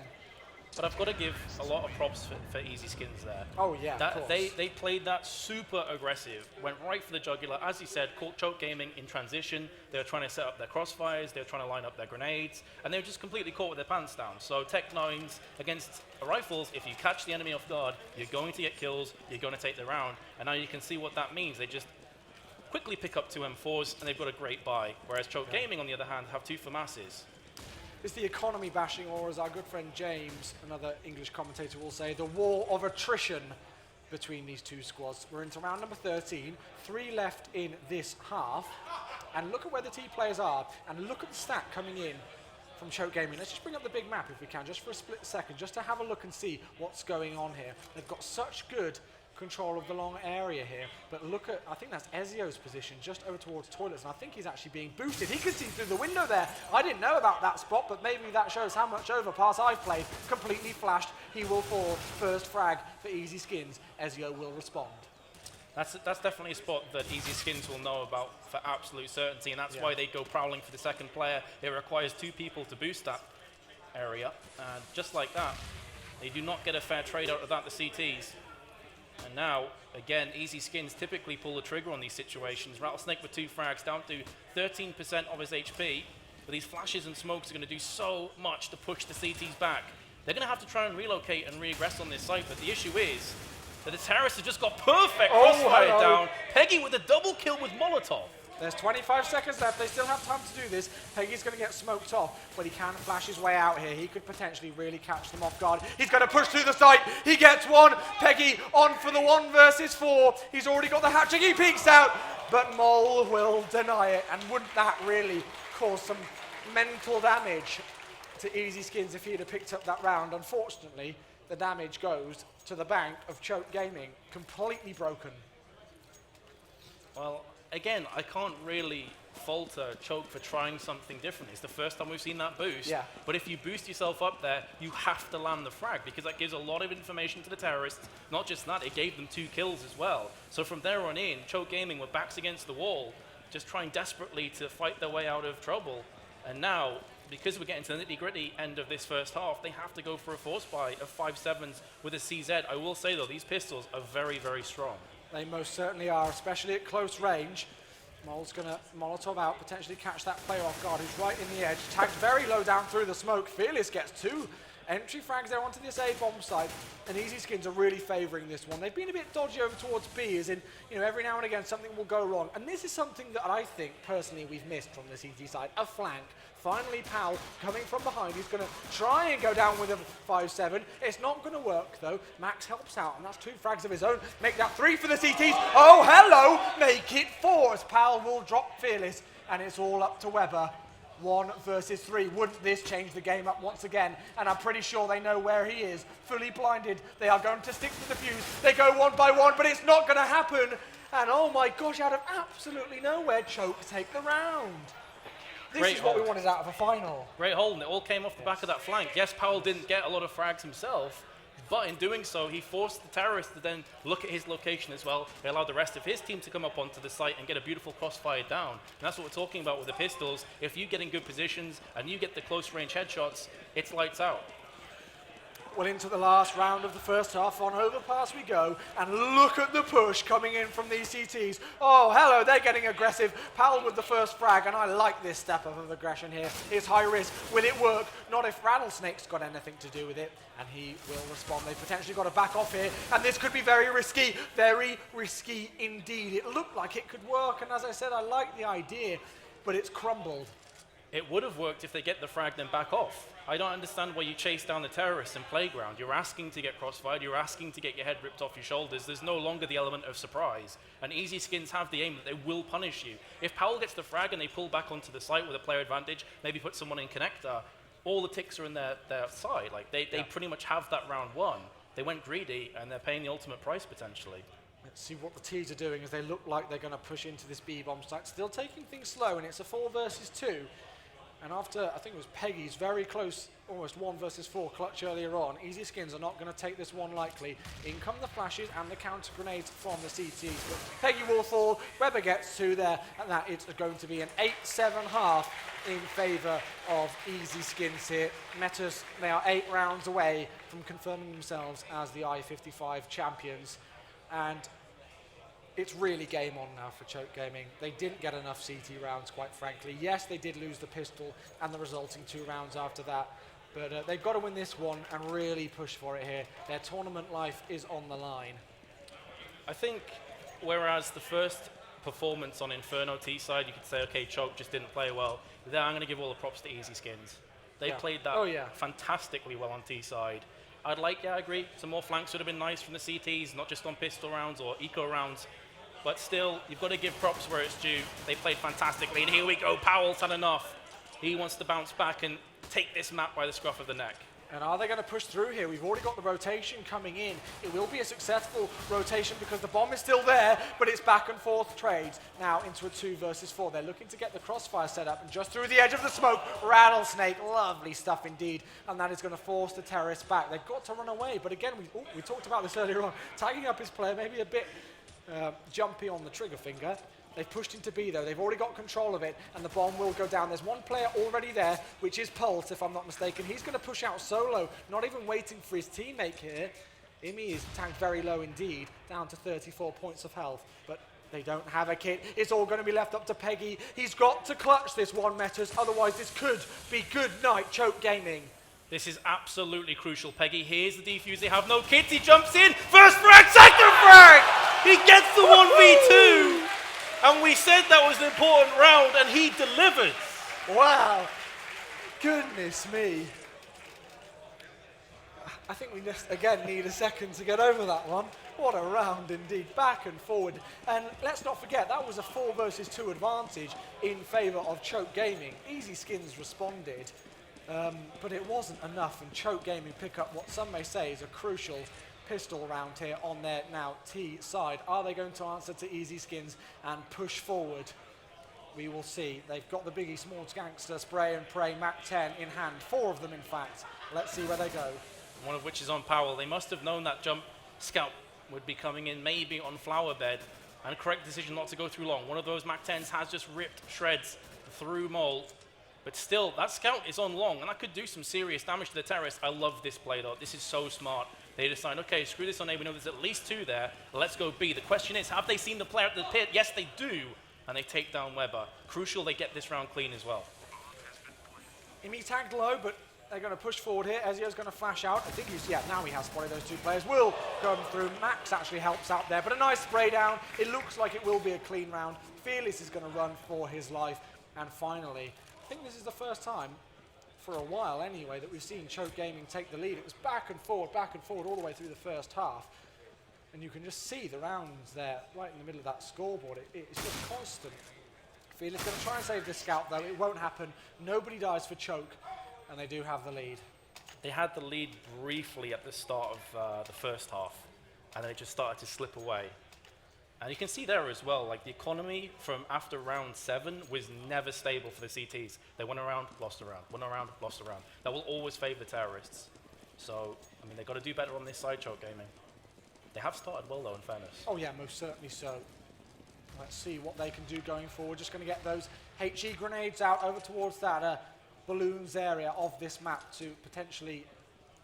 But I've got to give a lot of props for EZskins there. Oh yeah, of course. They played that super aggressive, went right for the jugular. As you said, caught Choke Gaming in transition. They were trying to set up their crossfires, they were trying to line up their grenades, and they were just completely caught with their pants down. So Tech 9s against rifles, if you catch the enemy off guard, you're going to get kills, you're going to take the round. And now you can see what that means. They just quickly pick up 2 M4s, and they've got a great buy. Whereas Choke Gaming, on the other hand, have 2 FAMASs. It's the economy bashing, or as our good friend James, another English commentator, will say, the war of attrition between these two squads. We're into round number 13, 3 left in this half, and look at where the T players are, and look at the stat coming in from Choke Gaming. Let's just bring up the big map if we can, just for a split second, just to have a look and see what's going on here. They've got such good control of the long area here, but look at, I think that's Ezio's position just over towards toilets, and I think he's actually being boosted. He could see through the window there. I didn't know about that spot, but maybe that shows how much overpass I've played. Completely flashed. He will fall. First frag for EZskins. Ezio will respond. That's definitely a spot that EZskins will know about for absolute certainty, and that's why they go prowling for the second player. It requires 2 people to boost that area, and just like that, they do not get a fair trade out of that, the CTs. And now, again, EZskins typically pull the trigger on these situations. Rattlesnake with 2 frags, down to 13% of his HP. But these flashes and smokes are going to do so much to push the CTs back. They're going to have to try and relocate and re-aggress on this site, but the issue is that the terrorists have just got perfect crossfire down. Peggy with a double kill with Molotov. There's 25 seconds left. They still have time to do this. Peggy's going to get smoked off, but he can flash his way out here. He could potentially really catch them off guard. He's going to push through the site. He gets one. Peggy on for the 1 versus 4. He's already got the hat-trick. He peeks out, but Mole will deny it. And wouldn't that really cause some mental damage to EZskins if he'd have picked up that round? Unfortunately, the damage goes to the bank of Choke Gaming, completely broken. Well, again, I can't really falter Choke for trying something different. It's the first time we've seen that boost. Yeah. But if you boost yourself up there, you have to land the frag, because that gives a lot of information to the terrorists. Not just that, it gave them 2 kills as well. So from there on in, Choke Gaming were backs against the wall, just trying desperately to fight their way out of trouble. And now, because we're getting to the nitty-gritty end of this first half, they have to go for a force buy of 5.7s with a CZ. I will say, though, these pistols are very, very strong. They most certainly are, especially at close range. Mole's going to Molotov out, potentially catch that player off guard who's right in the edge. Tagged very low down through the smoke. Fearless gets 2 entry frags there onto this A bomb site, and EZskins are really favouring this one. They've been a bit dodgy over towards B, as in, you know, every now and again something will go wrong. And this is something that I think, personally, we've missed from the CT side. A flank. Finally, Pal coming from behind. He's going to try and go down with a 5.7. It's not going to work, though. Max helps out, and that's 2 frags of his own. Make that 3 for the CTs. Oh, hello! Make it 4 as Pal will drop Fearless, and it's all up to Weber. 1 versus 3. Wouldn't this change the game up once again? And I'm pretty sure they know where he is. Fully blinded. They are going to stick to the fuse. They go 1 by 1, but it's not going to happen. And oh my gosh, out of absolutely nowhere, Choke take the round. This is what we wanted out of a final. Great hold, and it all came off the back of that flank. Yes, Powell didn't get a lot of frags himself, but in doing so, he forced the terrorists to then look at his location as well. He allowed the rest of his team to come up onto the site and get a beautiful crossfire down. And that's what we're talking about with the pistols. If you get in good positions and you get the close range headshots, it's lights out. Well, into the last round of the first half, on overpass we go, and look at the push coming in from these CTs. Oh, hello, they're getting aggressive. Powell with the first frag, and I like this step up of aggression here. It's high risk. Will it work? Not if Rattlesnake's got anything to do with it, and he will respond. They've potentially got to back off here, and this could be very risky indeed. It looked like it could work, and as I said, I like the idea, but it's crumbled. It would have worked if they get the frag, then back off. I don't understand why you chase down the terrorists in Playground. You're asking to get crossfired, you're asking to get your head ripped off your shoulders. There's no longer the element of surprise. And EZskins have the aim that they will punish you. If Powell gets the frag and they pull back onto the site with a player advantage, maybe put someone in connector, all the ticks are in their side. Like they pretty much have that round won. They went greedy and they're paying the ultimate price potentially. Let's see what the T's are doing as they look like they're going to push into this B bomb site. Still taking things slow, and it's a 4 versus 2. And after, I think it was Peggy's very close, almost 1 versus 4 clutch earlier on, EZskins are not going to take this one lightly. In come the flashes and the counter grenades from the CTs. But Peggy will fall, Weber gets 2 there, and that it's going to be an 8-7 half in favour of EZskins here. Metas, they are 8 rounds away from confirming themselves as the I-55 champions. And it's really game on now for Choke Gaming. They didn't get enough CT rounds, quite frankly. Yes, they did lose the pistol and the resulting 2 rounds after that, but they've got to win this one and really push for it here. Their tournament life is on the line. I think whereas the first performance on Inferno T side, you could say, okay, Choke just didn't play well. Then I'm going to give all the props to EZskins. They played that fantastically well on T side. I agree, some more flanks would have been nice from the CTs, not just on pistol rounds or eco rounds. But still, you've got to give props where it's due. They played fantastically, and here we go. Powell's had enough. He wants to bounce back and take this map by the scruff of the neck. And are they going to push through here? We've already got the rotation coming in. It will be a successful rotation because the bomb is still there, but it's back and forth trades now into a 2 versus 4. They're looking to get the crossfire set up, and just through the edge of the smoke, Rattlesnake, lovely stuff indeed, and that is going to force the terrorists back. They've got to run away, but again, we talked about this earlier on, tagging up his player, maybe a bit jumpy on the trigger finger. They've pushed into B though, they've already got control of it, and the bomb will go down. There's one player already there, which is Pulse, if I'm not mistaken. He's going to push out solo, not even waiting for his teammate here. Imi is tanked very low indeed, down to 34 points of health, but they don't have a kit. It's all going to be left up to Peggy. He's got to clutch this one, Metas, otherwise this could be good night Choke Gaming. This is absolutely crucial. Peggy hears the defuse. They have no kits. He jumps in. First frag, second frag. He gets the 1v2. And we said that was an important round, and he delivered. Wow. Goodness me. I think we just, again, need a second to get over that one. What a round indeed, back and forward. And let's not forget, that was a 4 versus 2 advantage in favour of Choke Gaming. EZskins responded. But it wasn't enough, and Choke Gaming pick up what some may say is a crucial pistol round here on their now T side. Are they going to answer to EZskins and push forward? We will see. They've got the Biggie Smalls Gangster Spray and Pray Mac 10 in hand. 4 of them, in fact. Let's see where they go. One of which is on Powell. They must have known that jump scout would be coming in, maybe on Flower Bed, and a correct decision not to go through long. One of those Mac 10s has just ripped shreds through Mold. But still, that scout is on long, and that could do some serious damage to the terrorists. I love this play, though. This is so smart. They decide, okay, screw this on A. We know there's at least 2 there. Let's go B. The question is, have they seen the player at the pit? Yes, they do. And they take down Weber. Crucial they get this round clean as well. Imi tagged low, but they're going to push forward here. Ezio's going to flash out. I think he's, now he has spotted those 2 players. Will come through. Max actually helps out there, but a nice spray down. It looks like it will be a clean round. Fearless is going to run for his life. And finally, I think this is the first time, for a while anyway, that we've seen Choke Gaming take the lead. It was back and forward all the way through the first half. And you can just see the rounds there, right in the middle of that scoreboard. It's just constant. Fearless going to try and save this scout, though. It won't happen. Nobody dies for Choke, and they do have the lead. They had the lead briefly at the start of the first half, and then it just started to slip away. And you can see there as well, like the economy from after round 7 was never stable for the CTs. They went around, lost around, went around, lost around. That will always favor the terrorists. So, I mean, they've got to do better on this side, Choke Gaming. They have started well, though, in fairness. Oh, yeah, most certainly so. Let's see what they can do going forward. Just going to get those HE grenades out over towards that balloons area of this map to potentially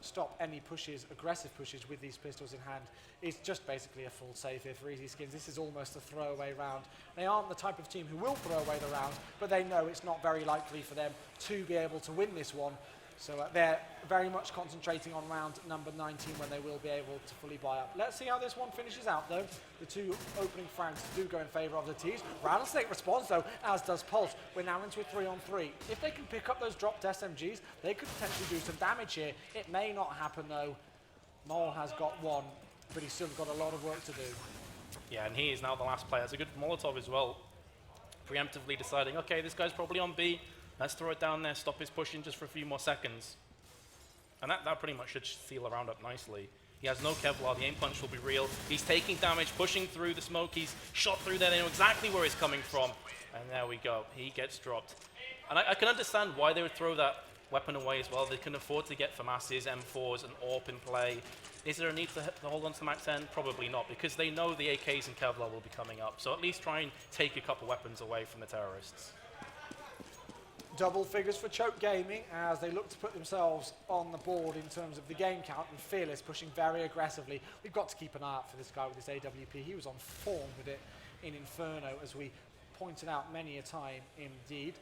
stop any pushes, aggressive pushes with these pistols in hand. It's just basically a full save here for EZskins. This is almost a throwaway round. They aren't the type of team who will throw away the round, but they know it's not very likely for them to be able to win this one. So they're very much concentrating on round number 19 when they will be able to fully buy up. Let's see how this one finishes out, though. The 2 opening frags do go in favour of the Ts. Rattlesnake responds, though, as does Pulse. We're now into a 3-on-3. If they can pick up those dropped SMGs, they could potentially do some damage here. It may not happen, though. Mole has got 1, but he's still got a lot of work to do. Yeah, and he is now the last player. It's a good Molotov as well. Preemptively deciding, okay, this guy's probably on B. Let's throw it down there, stop his pushing just for a few more seconds. And that pretty much should seal the round up nicely. He has no Kevlar, the aim punch will be real. He's taking damage, pushing through the smoke. He's shot through there, they know exactly where he's coming from. And there we go, he gets dropped. And I can understand why they would throw that weapon away as well. They can afford to get FAMASs, M4s, and AWP in play. Is there a need to hold on to the Max 10? Probably not, because they know the AKs and Kevlar will be coming up. So at least try and take a couple weapons away from the terrorists. Double figures for Choke Gaming as they look to put themselves on the board in terms of the game count, and Fearless pushing very aggressively. We've got to keep an eye out for this guy with this AWP. He was on form with it in Inferno, as we pointed out many a time indeed.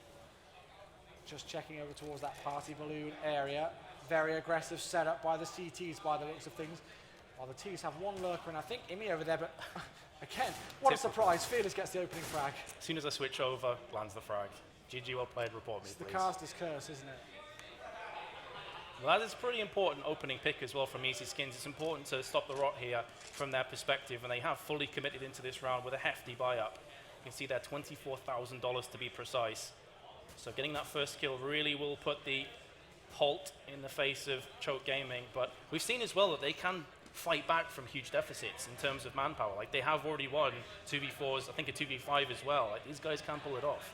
Just checking over towards that party balloon area. Very aggressive setup by the CTs by the looks of things. While the Ts have one lurker and I think Imi over there, but again, what a surprise. Fearless gets the opening frag. As soon as I switch over, lands the frag. GG, well played, report me, It's please. the caster's curse, isn't it? Well, that is a pretty important opening pick as well from EZskins. It's important to stop the rot here from their perspective, and they have fully committed into this round with a hefty buy-up. You can see there, $24,000 to be precise. So getting that first kill really will put the halt in the face of Choke Gaming, but we've seen as well that they can fight back from huge deficits in terms of manpower. Like, they have already won 2v4s, I think a 2v5 as well. Like, these guys can pull it off.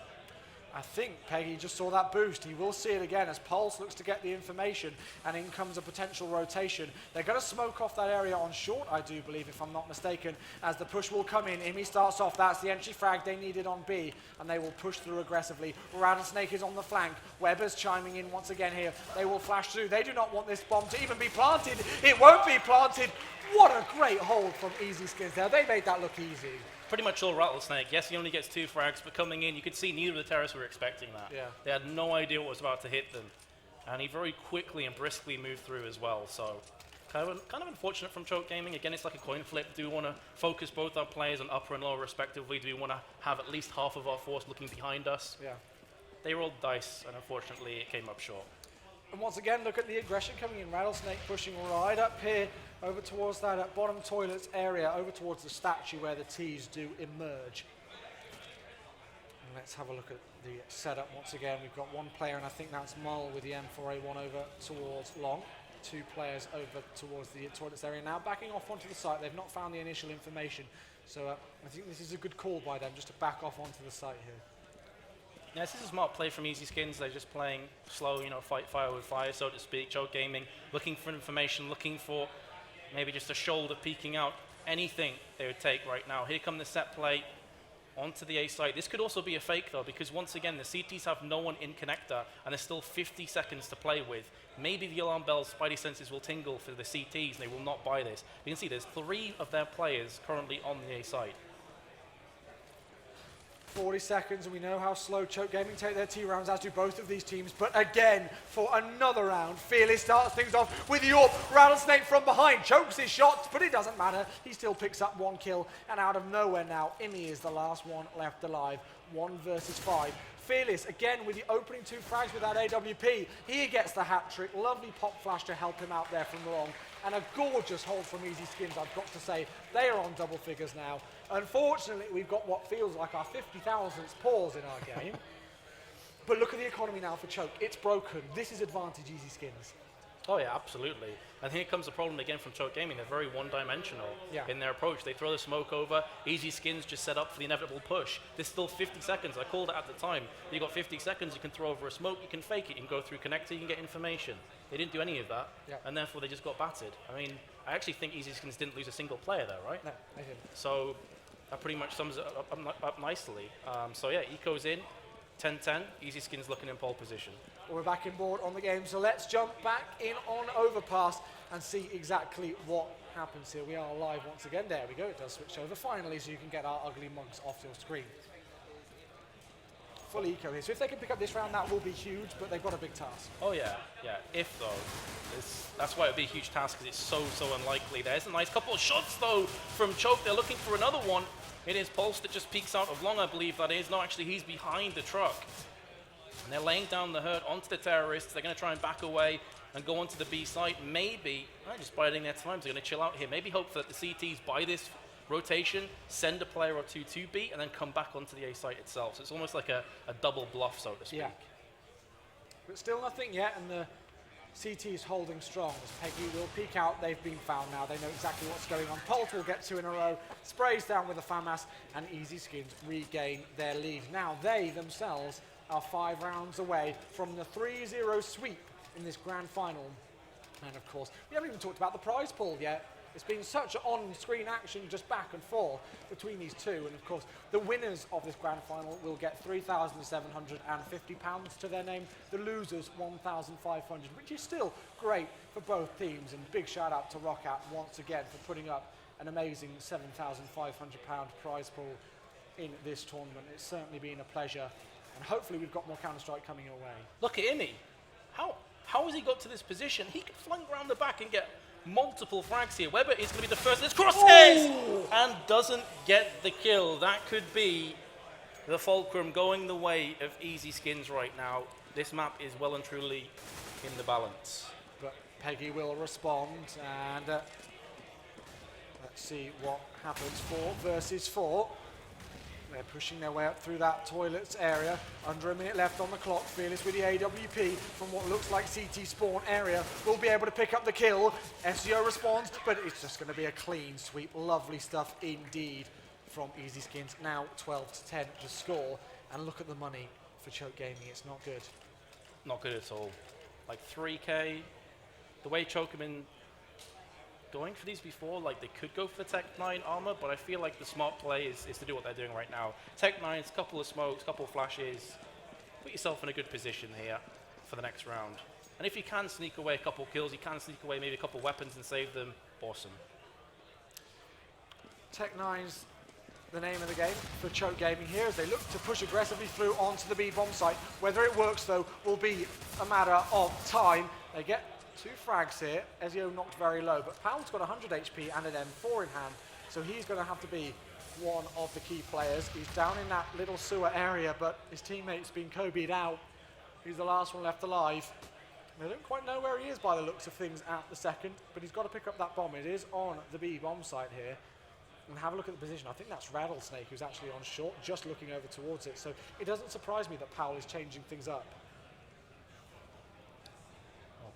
I think Peggy just saw that boost. He will see it again as Pulse looks to get the information, and in comes a potential rotation. They're going to smoke off that area on short, I do believe, if I'm not mistaken, as the push will come in. Imi starts off. That's the entry frag they needed on B, and they will push through aggressively. Rattlesnake is on the flank. Weber's chiming in once again here. They will flash through. They do not want this bomb to even be planted. It won't be planted. What a great hold from EZskins there. They made that look easy. Pretty much all Rattlesnake. Yes, he only gets 2 frags, but coming in, you could see neither of the terrorists were expecting that. Yeah. They had no idea what was about to hit them. And he very quickly and briskly moved through as well. So kind of unfortunate from Choke Gaming. Again, it's like a coin flip. Do we want to focus both our players on upper and lower respectively? Do we want to have at least half of our force looking behind us? Yeah. They rolled dice, and unfortunately, it came up short. And once again, look at the aggression coming in. Rattlesnake pushing right up here over towards that bottom toilets area, over towards the statue where the Ts do emerge. And let's have a look at the setup once again. We've got one player, and I think that's Mull with the M4A1 over towards long. 2 players over towards the toilets area. Now backing off onto the site. They've not found the initial information. So I think this is a good call by them just to back off onto the site here. Yeah, this is a smart play from EZskins. They're just playing slow, you know, fight fire with fire, so to speak. Choke Gaming, looking for information, looking for maybe just a shoulder peeking out. Anything they would take right now. Here come the set play onto the A site. This could also be a fake, though, because once again, the CTs have no one in connector, and there's still 50 seconds to play with. Maybe the alarm bell's spidey senses will tingle for the CTs, and they will not buy this. You can see there's 3 of their players currently on the A site. 40 seconds, and we know how slow Choke Gaming take their T rounds, as do both of these teams. But again, for another round, Fearless starts things off with the AWP. Rattlesnake from behind chokes his shots, but it doesn't matter. He still picks up 1 kill, and out of nowhere now, Imi is the last one left alive. 1 versus 5. Fearless, again, with the opening 2 frags with that AWP. He gets the hat trick. Lovely pop flash to help him out there from long. And a gorgeous hold from EZskins, I've got to say. They are on double figures now. Unfortunately, we've got what feels like our 50,000th pause in our game. But look at the economy now for Choke. It's broken. This is advantage EZskins. Oh yeah, absolutely. And here comes the problem again from Choke Gaming. They're very one-dimensional in their approach. They throw the smoke over. EZskins just set up for the inevitable push. There's still 50 seconds. I called it at the time. You've got 50 seconds. You can throw over a smoke. You can fake it. You can go through connector. You can get information. They didn't do any of that, and therefore they just got battered. I mean, I actually think EZskins didn't lose a single player there, right? No, they didn't. So that pretty much sums it up nicely. So yeah, Eco's in. 10-10, EZskins looking in pole position. Well, we're back in board on the game, so let's jump back in on Overpass and see exactly what happens here. We are live once again. There we go, it does switch over finally, so you can get our ugly mugs off your screen. Full eco here, so if they can pick up this round, that will be huge, but they've got a big task. Oh yeah, yeah, if though. That's why it would be a huge task, because it's so unlikely. There's a nice couple of shots though from Choke. They're looking for another one. It is Pulse that just peeks out of long, I believe that is. No, actually, he's behind the truck. And they're laying down the hurt onto the terrorists. They're going to try and back away and go onto the B site. Maybe, just biding their time, they're going to chill out here. Maybe hope that the CTs buy this rotation, send a player or 2 to B, and then come back onto the A site itself. So it's almost like a double bluff, so to speak. Yeah. But still nothing yet, and the CT is holding strong as Peggy will peek out. They've been found now. They know exactly what's going on. Pult will get 2 in a row, sprays down with a FAMAS, and EZskins regain their lead. Now they themselves are 5 rounds away from the 3-0 sweep in this grand final. And of course, we haven't even talked about the prize pool yet. It's been such on-screen action just back and forth between these two. And of course, the winners of this grand final will get £3,750 to their name. The losers, £1,500, which is still great for both teams. And big shout out to Rockout once again for putting up an amazing £7,500 prize pool in this tournament. It's certainly been a pleasure. And hopefully we've got more Counter-Strike coming your way. Look at Imi. How has he got to this position? He can flunk around the back and get multiple frags here. Weber is going to be the first. This crosshairs and doesn't get the kill. That could be the fulcrum going the way of EZskins right now. This map is well and truly in the balance. But Peggy will respond, and let's see what happens. 4 versus 4. They're pushing their way up through that toilets area. Under a minute left on the clock. Fearless with the AWP from what looks like CT spawn area will be able to pick up the kill. SEO responds, but it's just going to be a clean sweep. Lovely stuff indeed from EZskins. Now 12-10 to score. And look at the money for Choke Gaming. It's not good. Not good at all. Like 3K. The way Choke have been going for these before, like they could go for the Tech 9 armor, but I feel like the smart play is to do what they're doing right now. Tech 9s, couple of smokes, couple of flashes. Put yourself in a good position here for the next round. And if you can sneak away a couple kills, you can sneak away maybe a couple weapons and save them, awesome. Tech 9's the name of the game for Choke Gaming here as they look to push aggressively through onto the B bomb site. Whether it works though will be a matter of time. They get 2 frags here. Ezio knocked very low, but Powell's got 100 HP and an M4 in hand, so he's going to have to be one of the key players. He's down in that little sewer area, but his teammate's been Kobe'd out. He's the last one left alive. They don't quite know where he is by the looks of things at the second, but he's got to pick up that bomb. It is on the B bomb site here. And have a look at the position. I think that's Rattlesnake who's actually on short, just looking over towards it. So it doesn't surprise me that Powell is changing things up.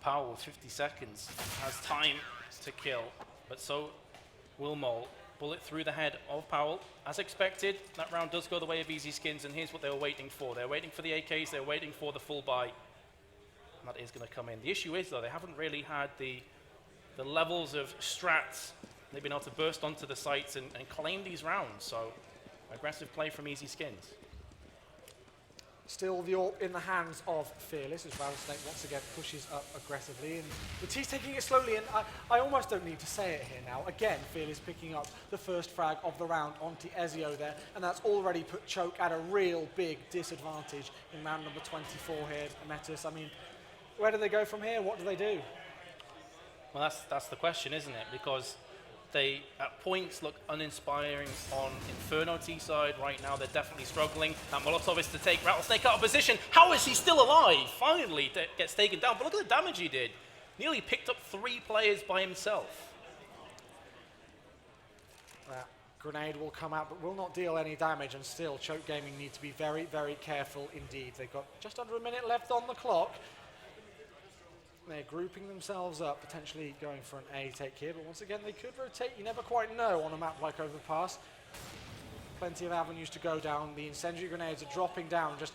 Powell with 50 seconds has time to kill, but so will Mole. Bullet through the head of Powell. As expected, that round does go the way of EZskins, and here's what they were waiting for. They're waiting for the AKs, they're waiting for the full buy. And that is going to come in. The issue is, though, they haven't really had the levels of strats. They've been able to burst onto the sites and claim these rounds, so aggressive play from EZskins. Still the AWP in the hands of Fearless as Rattlesnake once again pushes up aggressively, and the T's taking it slowly, and I almost don't need to say it here now. Again, Fearless picking up the first frag of the round onto Ezio there, and that's already put Choke at a real big disadvantage in round number 24 here at Metis. I mean, where do they go from here? What do they do? Well, that's the question, isn't it? Because they, at points, look uninspiring on Inferno T side. Right now, they're definitely struggling. That Molotov is to take Rattlesnake out of position. How is he still alive? Finally, gets taken down. But look at the damage he did. Nearly picked up 3 players by himself. That grenade will come out, but will not deal any damage. And still, Choke Gaming need to be very, very careful indeed. They've got just under a minute left on the clock. They're grouping themselves up, potentially going for an A take here, but once again, they could rotate. You never quite know on a map like Overpass. Plenty of avenues to go down. The incendiary grenades are dropping down, just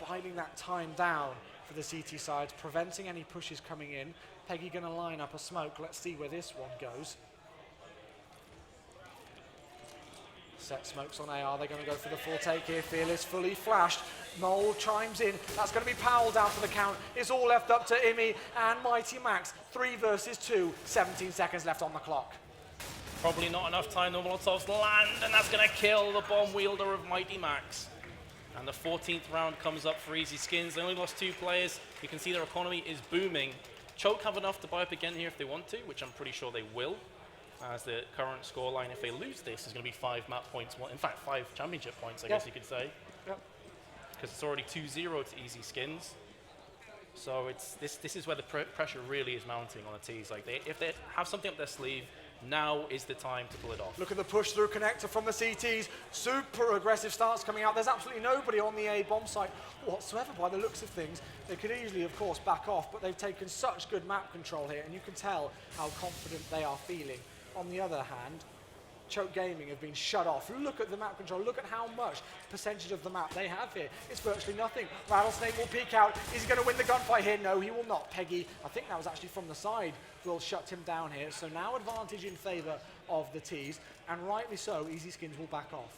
biding that time down for the CT sides, preventing any pushes coming in. Peggy going to line up a smoke. Let's see where this one goes. Set smokes on AR. They're going to go for the full take here. Fearless fully flashed. Mole chimes in. That's going to be Powell down for the count. It's all left up to Imi and Mighty Max. 3 versus 2. 17 seconds left on the clock. Probably not enough time. The Molotovs land, and that's going to kill the bomb wielder of Mighty Max. And the 14th round comes up for EZskins. They only lost 2 players. You can see their economy is booming. Choke have enough to buy up again here if they want to, which I'm pretty sure they will. As the current scoreline, if they lose this, is going to be 5 map points. In fact, 5 championship points, I guess you could say. Yep. Because it's already 2-0 to EZskins. So this is where the pressure really is mounting on the T's. Like if they have something up their sleeve, now is the time to pull it off. Look at the push through connector from the CTs. Super aggressive starts coming out. There's absolutely nobody on the A bomb site whatsoever by the looks of things. They could easily, of course, back off, but they've taken such good map control here, and you can tell how confident they are feeling. On the other hand, Choke Gaming have been shut off. Look at the map control. Look at how much percentage of the map they have here. It's virtually nothing. Rattlesnake will peek out. Is he going to win the gunfight here? No, he will not. Peggy, I think that was actually from the side, will shut him down here. So now advantage in favor of the T's, and rightly so. EZskins will back off.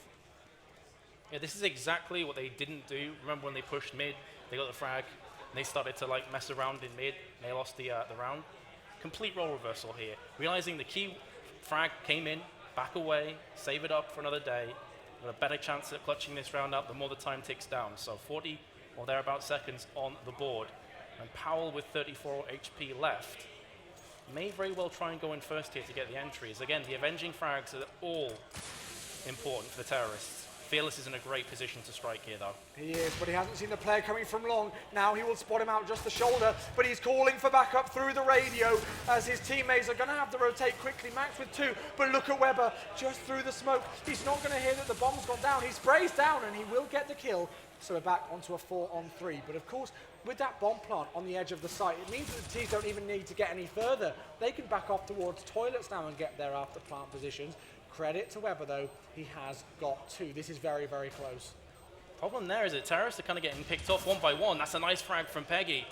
Yeah, this is exactly what they didn't do. Remember when they pushed mid, they got the frag, and they started to like mess around in mid, and they lost the round. Complete role reversal here. Realizing the key frag came in, back away, save it up for another day. Got a better chance at clutching this round out the more the time ticks down. So 40 or thereabouts seconds on the board. And Powell with 34 HP left may very well try and go in first here to get the entries. Again, the avenging frags are all important for the terrorists. Fearless is in a great position to strike here, though. He is, but he hasn't seen the player coming from long. Now he will spot him out just the shoulder, but he's calling for backup through the radio as his teammates are going to have to rotate quickly. Max with 2, but look at Weber just through the smoke. He's not going to hear that the bomb's gone down. He sprays down and he will get the kill. So we're back onto a 4-on-3. But of course, with that bomb plant on the edge of the site, it means that the T's don't even need to get any further. They can back off towards toilets now and get their after plant positions. Credit to Weber, though, he has got 2. This is very, very close. Problem there is that terrorists are kind of getting picked off one by one. That's a nice frag from Peggy.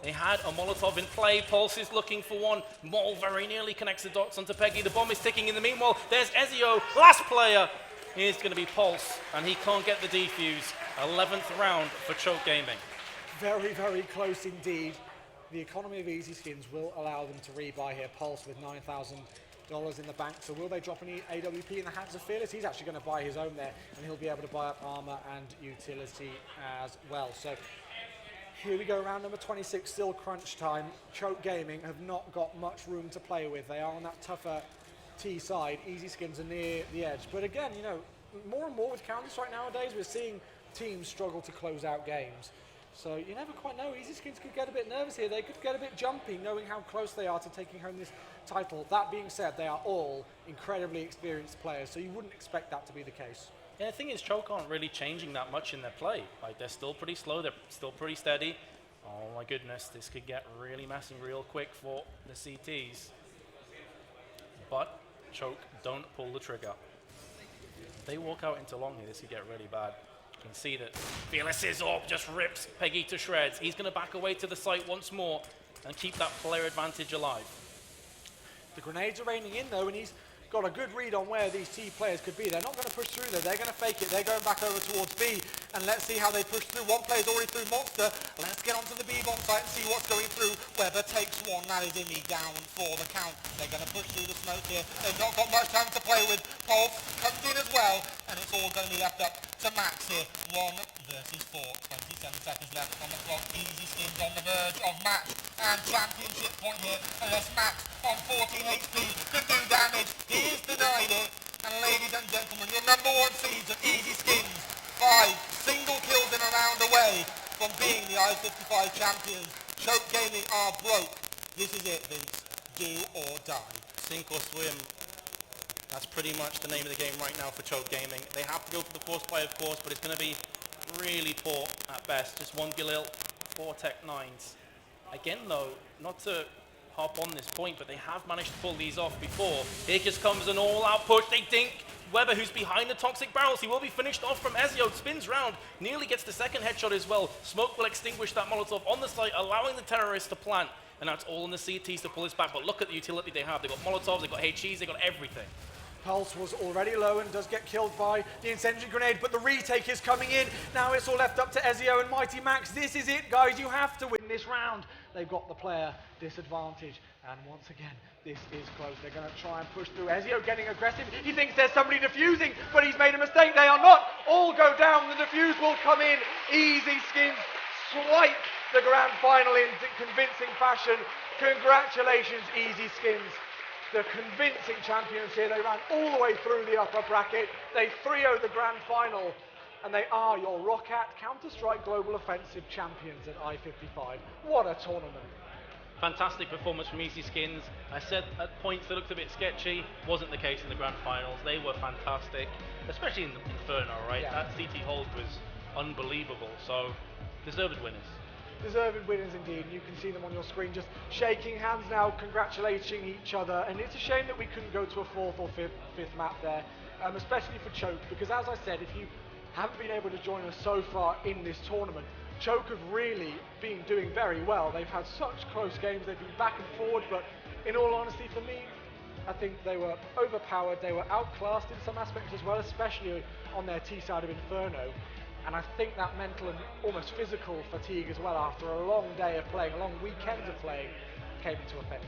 They had a Molotov in play. Pulse is looking for one. Mol very nearly connects the dots onto Peggy. The bomb is ticking in the meanwhile. There's Ezio, last player. Here's going to be Pulse, and he can't get the defuse. 11th round for Choke Gaming. Very, very close indeed. The economy of EZskins will allow them to rebuy here. Pulse with $9,000 in the bank. So will they drop an AWP in the hands of Fearless? He's actually going to buy his own there, and he'll be able to buy up armor and utility as well. So here we go, round number 26, still crunch time. Choke Gaming have not got much room to play with. They are on that tougher T side. EZskins are near the edge. But again, you know, more and more with Counter-Strike nowadays, we're seeing teams struggle to close out games. So you never quite know. EZskins could get a bit nervous here. They could get a bit jumpy knowing how close they are to taking home this title. That being said, they are all incredibly experienced players, so you wouldn't expect that to be the case. Yeah, the thing is, Choke aren't really changing that much in their play. Like, they're still pretty slow, they're still pretty steady. Oh my goodness, this could get really messy real quick for the CTs. But Choke don't pull the trigger. If they walk out into long here, this could get really bad. You can see that Fearless's orb just rips Peggy to shreds. He's going to back away to the site once more and keep that player advantage alive. The grenades are raining in though, and he's got a good read on where these T players could be. They're not going to push through there. They're going to fake it. They're going back over towards B, and let's see how they push through. One player's already through Monster. Let's get onto the B bomb site and see what's going through. Weber takes one. That is Imi down for the count. They're going to push through the smoke here. They've not got much time to play with. Pulse comes in as well, and it's all going to be left up to Max here. 1 versus 4. 27 seconds left on the clock. EZskins on the verge of match and championship point here, unless Max on 14 HP can do damage. He is denied it. And ladies and gentlemen, your number 1 seeds of EZskins, 5 single kills in a round away from being the I-55 champions. Choke Gaming are broke. This is it, Vince. Do or die. Sink or swim. That's pretty much the name of the game right now for Choke Gaming. They have to go for the force buy, of course, but it's going to be really poor at best. Just 1 Galil, 4 Tech 9s. Again, though, not to hop on this point, but they have managed to pull these off before. Here just comes an all-out push. They dink Weber, who's behind the toxic barrels. He will be finished off from Ezio. Spins round, nearly gets the second headshot as well. Smoke will extinguish that Molotov on the site, allowing the terrorists to plant. And that's all on the CTs to pull this back. But look at the utility they have. They've got Molotovs, they've got HEs, they've got everything. Pulse was already low and does get killed by the incendiary grenade, but the retake is coming in. Now it's all left up to Ezio and Mighty Max. This is it, guys. You have to win this round. They've got the player disadvantage. And once again, this is close. They're going to try and push through. Ezio getting aggressive. He thinks there's somebody defusing, but he's made a mistake. They are not. All go down. The defuse will come in. EZskins swipe the grand final in convincing fashion. Congratulations, EZskins. The convincing champions here. They ran all the way through the upper bracket. They 3-0 the grand final. And they are your Roccat Counter-Strike Global Offensive champions at I-55. What a tournament. Fantastic performance from EZskins. I said at points they looked a bit sketchy. Wasn't the case in the grand finals. They were fantastic, especially in the Inferno, right? Yeah. That CT hold was unbelievable. So, deserved winners. deserved winners indeed. You can see them on your screen just shaking hands now, congratulating each other. And it's a shame that we couldn't go to a fourth or fifth map there, especially for Choke, because as I said, if you haven't been able to join us so far in this tournament, Choke have really been doing very well. They've had such close games, they've been back and forward, but in all honesty for me, I think they were overpowered, they were outclassed in some aspects as well, especially on their T side of Inferno. And I think that mental and almost physical fatigue as well after a long day of playing, a long weekend of playing, came into effect.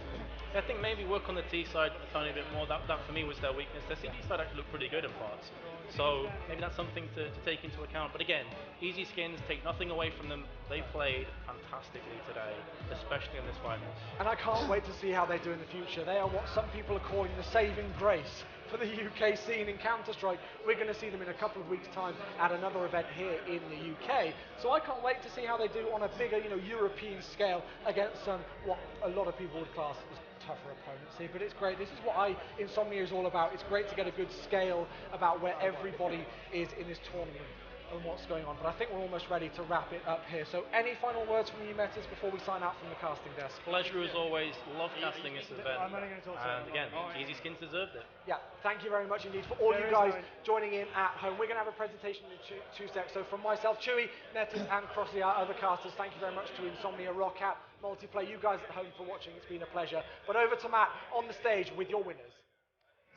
I think maybe work on the T side a tiny bit more. That for me was their weakness. Their CT side actually looked pretty good in parts. So maybe that's something to take into account. But again, EZskins, take nothing away from them. They played fantastically today, especially in this finals. And I can't wait to see how they do in the future. They are what some people are calling the saving grace for the UK scene in Counter-Strike. We're going to see them in a couple of weeks' time at another event here in the UK. So I can't wait to see how they do on a bigger, European scale against what a lot of people would class as tougher opponents here. But it's great. This is what Insomnia is all about. It's great to get a good scale about where everybody is in this tournament and what's going on. But I think we're almost ready to wrap it up here. So any final words from you, Metas, before we sign out from the casting desk? Pleasure as always. Love casting this event. And again, EZskins deserved it. Yeah, thank you very much indeed for all you guys joining in at home. We're going to have a presentation in two secs. So from myself, Chewy, Metas and Crossy, our other casters, thank you very much to Insomnia, Roccat, Multiplay, you guys at home for watching. It's been a pleasure. But over to Matt on the stage with your winners.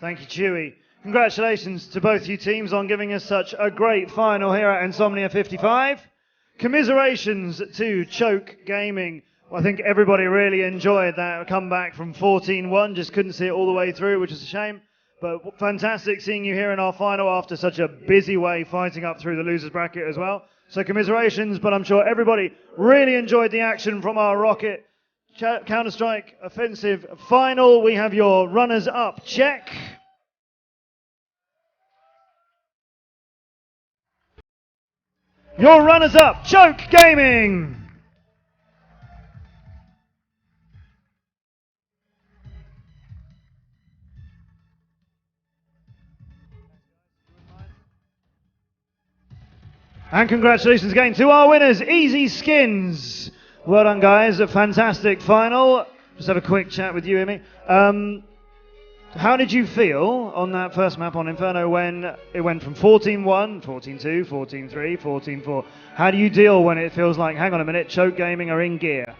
Thank you, Chewy. Congratulations to both you teams on giving us such a great final here at Insomnia 55. Commiserations to Choke Gaming. Well, I think everybody really enjoyed that comeback from 14-1. Just couldn't see it all the way through, which is a shame. But fantastic seeing you here in our final after such a busy way fighting up through the losers bracket as well. So commiserations, but I'm sure everybody really enjoyed the action from our Rocket Counter-Strike Offensive final. We have your runners-up check. Your runners-up, Choke Gaming. And congratulations again to our winners, EZskins. Well done, guys. A fantastic final. Just have a quick chat with you, Amy. How did you feel on that first map on Inferno when it went from 14-1, 14-2, 14-3, 14-4? How do you deal when it feels like, hang on a minute, Choke Gaming are in gear?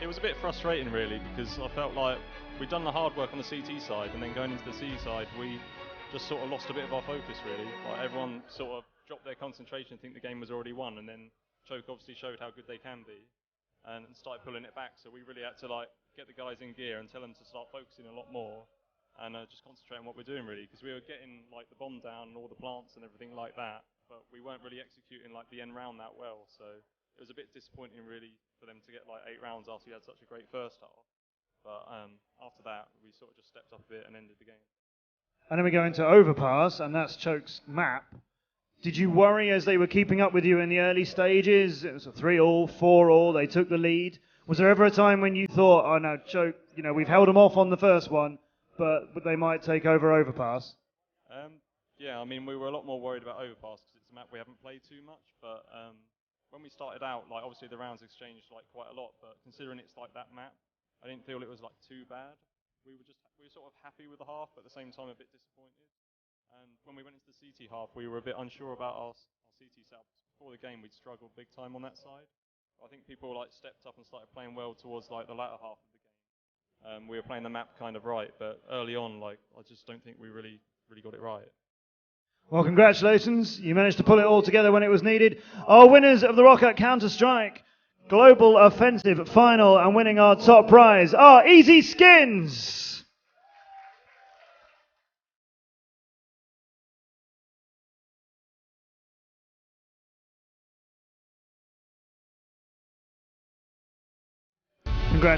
It was a bit frustrating, really, because I felt like we'd done the hard work on the CT side, and then going into the C side, we just sort of lost a bit of our focus, really. Like everyone sort of dropped their concentration, think the game was already won, and then Choke obviously showed how good they can be and started pulling it back. So we really had to get the guys in gear and tell them to start focusing a lot more and just concentrate on what we're doing, really, because we were getting the bomb down and all the plants and everything like that, but we weren't really executing the end round that well. So it was a bit disappointing, really, for them to get 8 rounds after we had such a great first half. But after that, we sort of just stepped up a bit and ended the game. And then we go into Overpass, and that's Choke's map. Did you worry as they were keeping up with you in the early stages? It was a 3-all, 4-all, they took the lead. Was there ever a time when you thought, oh no, Choke, we've held them off on the first one, but they might take over Overpass? Yeah, I mean, we were a lot more worried about Overpass because it's a map we haven't played too much, but when we started out, obviously the rounds exchanged quite a lot, but considering it's that map, I didn't feel it was too bad. We were sort of happy with the half, but at the same time a bit disappointed. And when we went into the CT half, we were a bit unsure about our CT setup. Before the game, we'd struggled big time on that side. I think people stepped up and started playing well towards the latter half of the game. We were playing the map kind of right, but early on, I just don't think we really got it right. Well, congratulations. You managed to pull it all together when it was needed. Our winners of the Roccat Counter-Strike Global Offensive Final and winning our top prize are EZskins.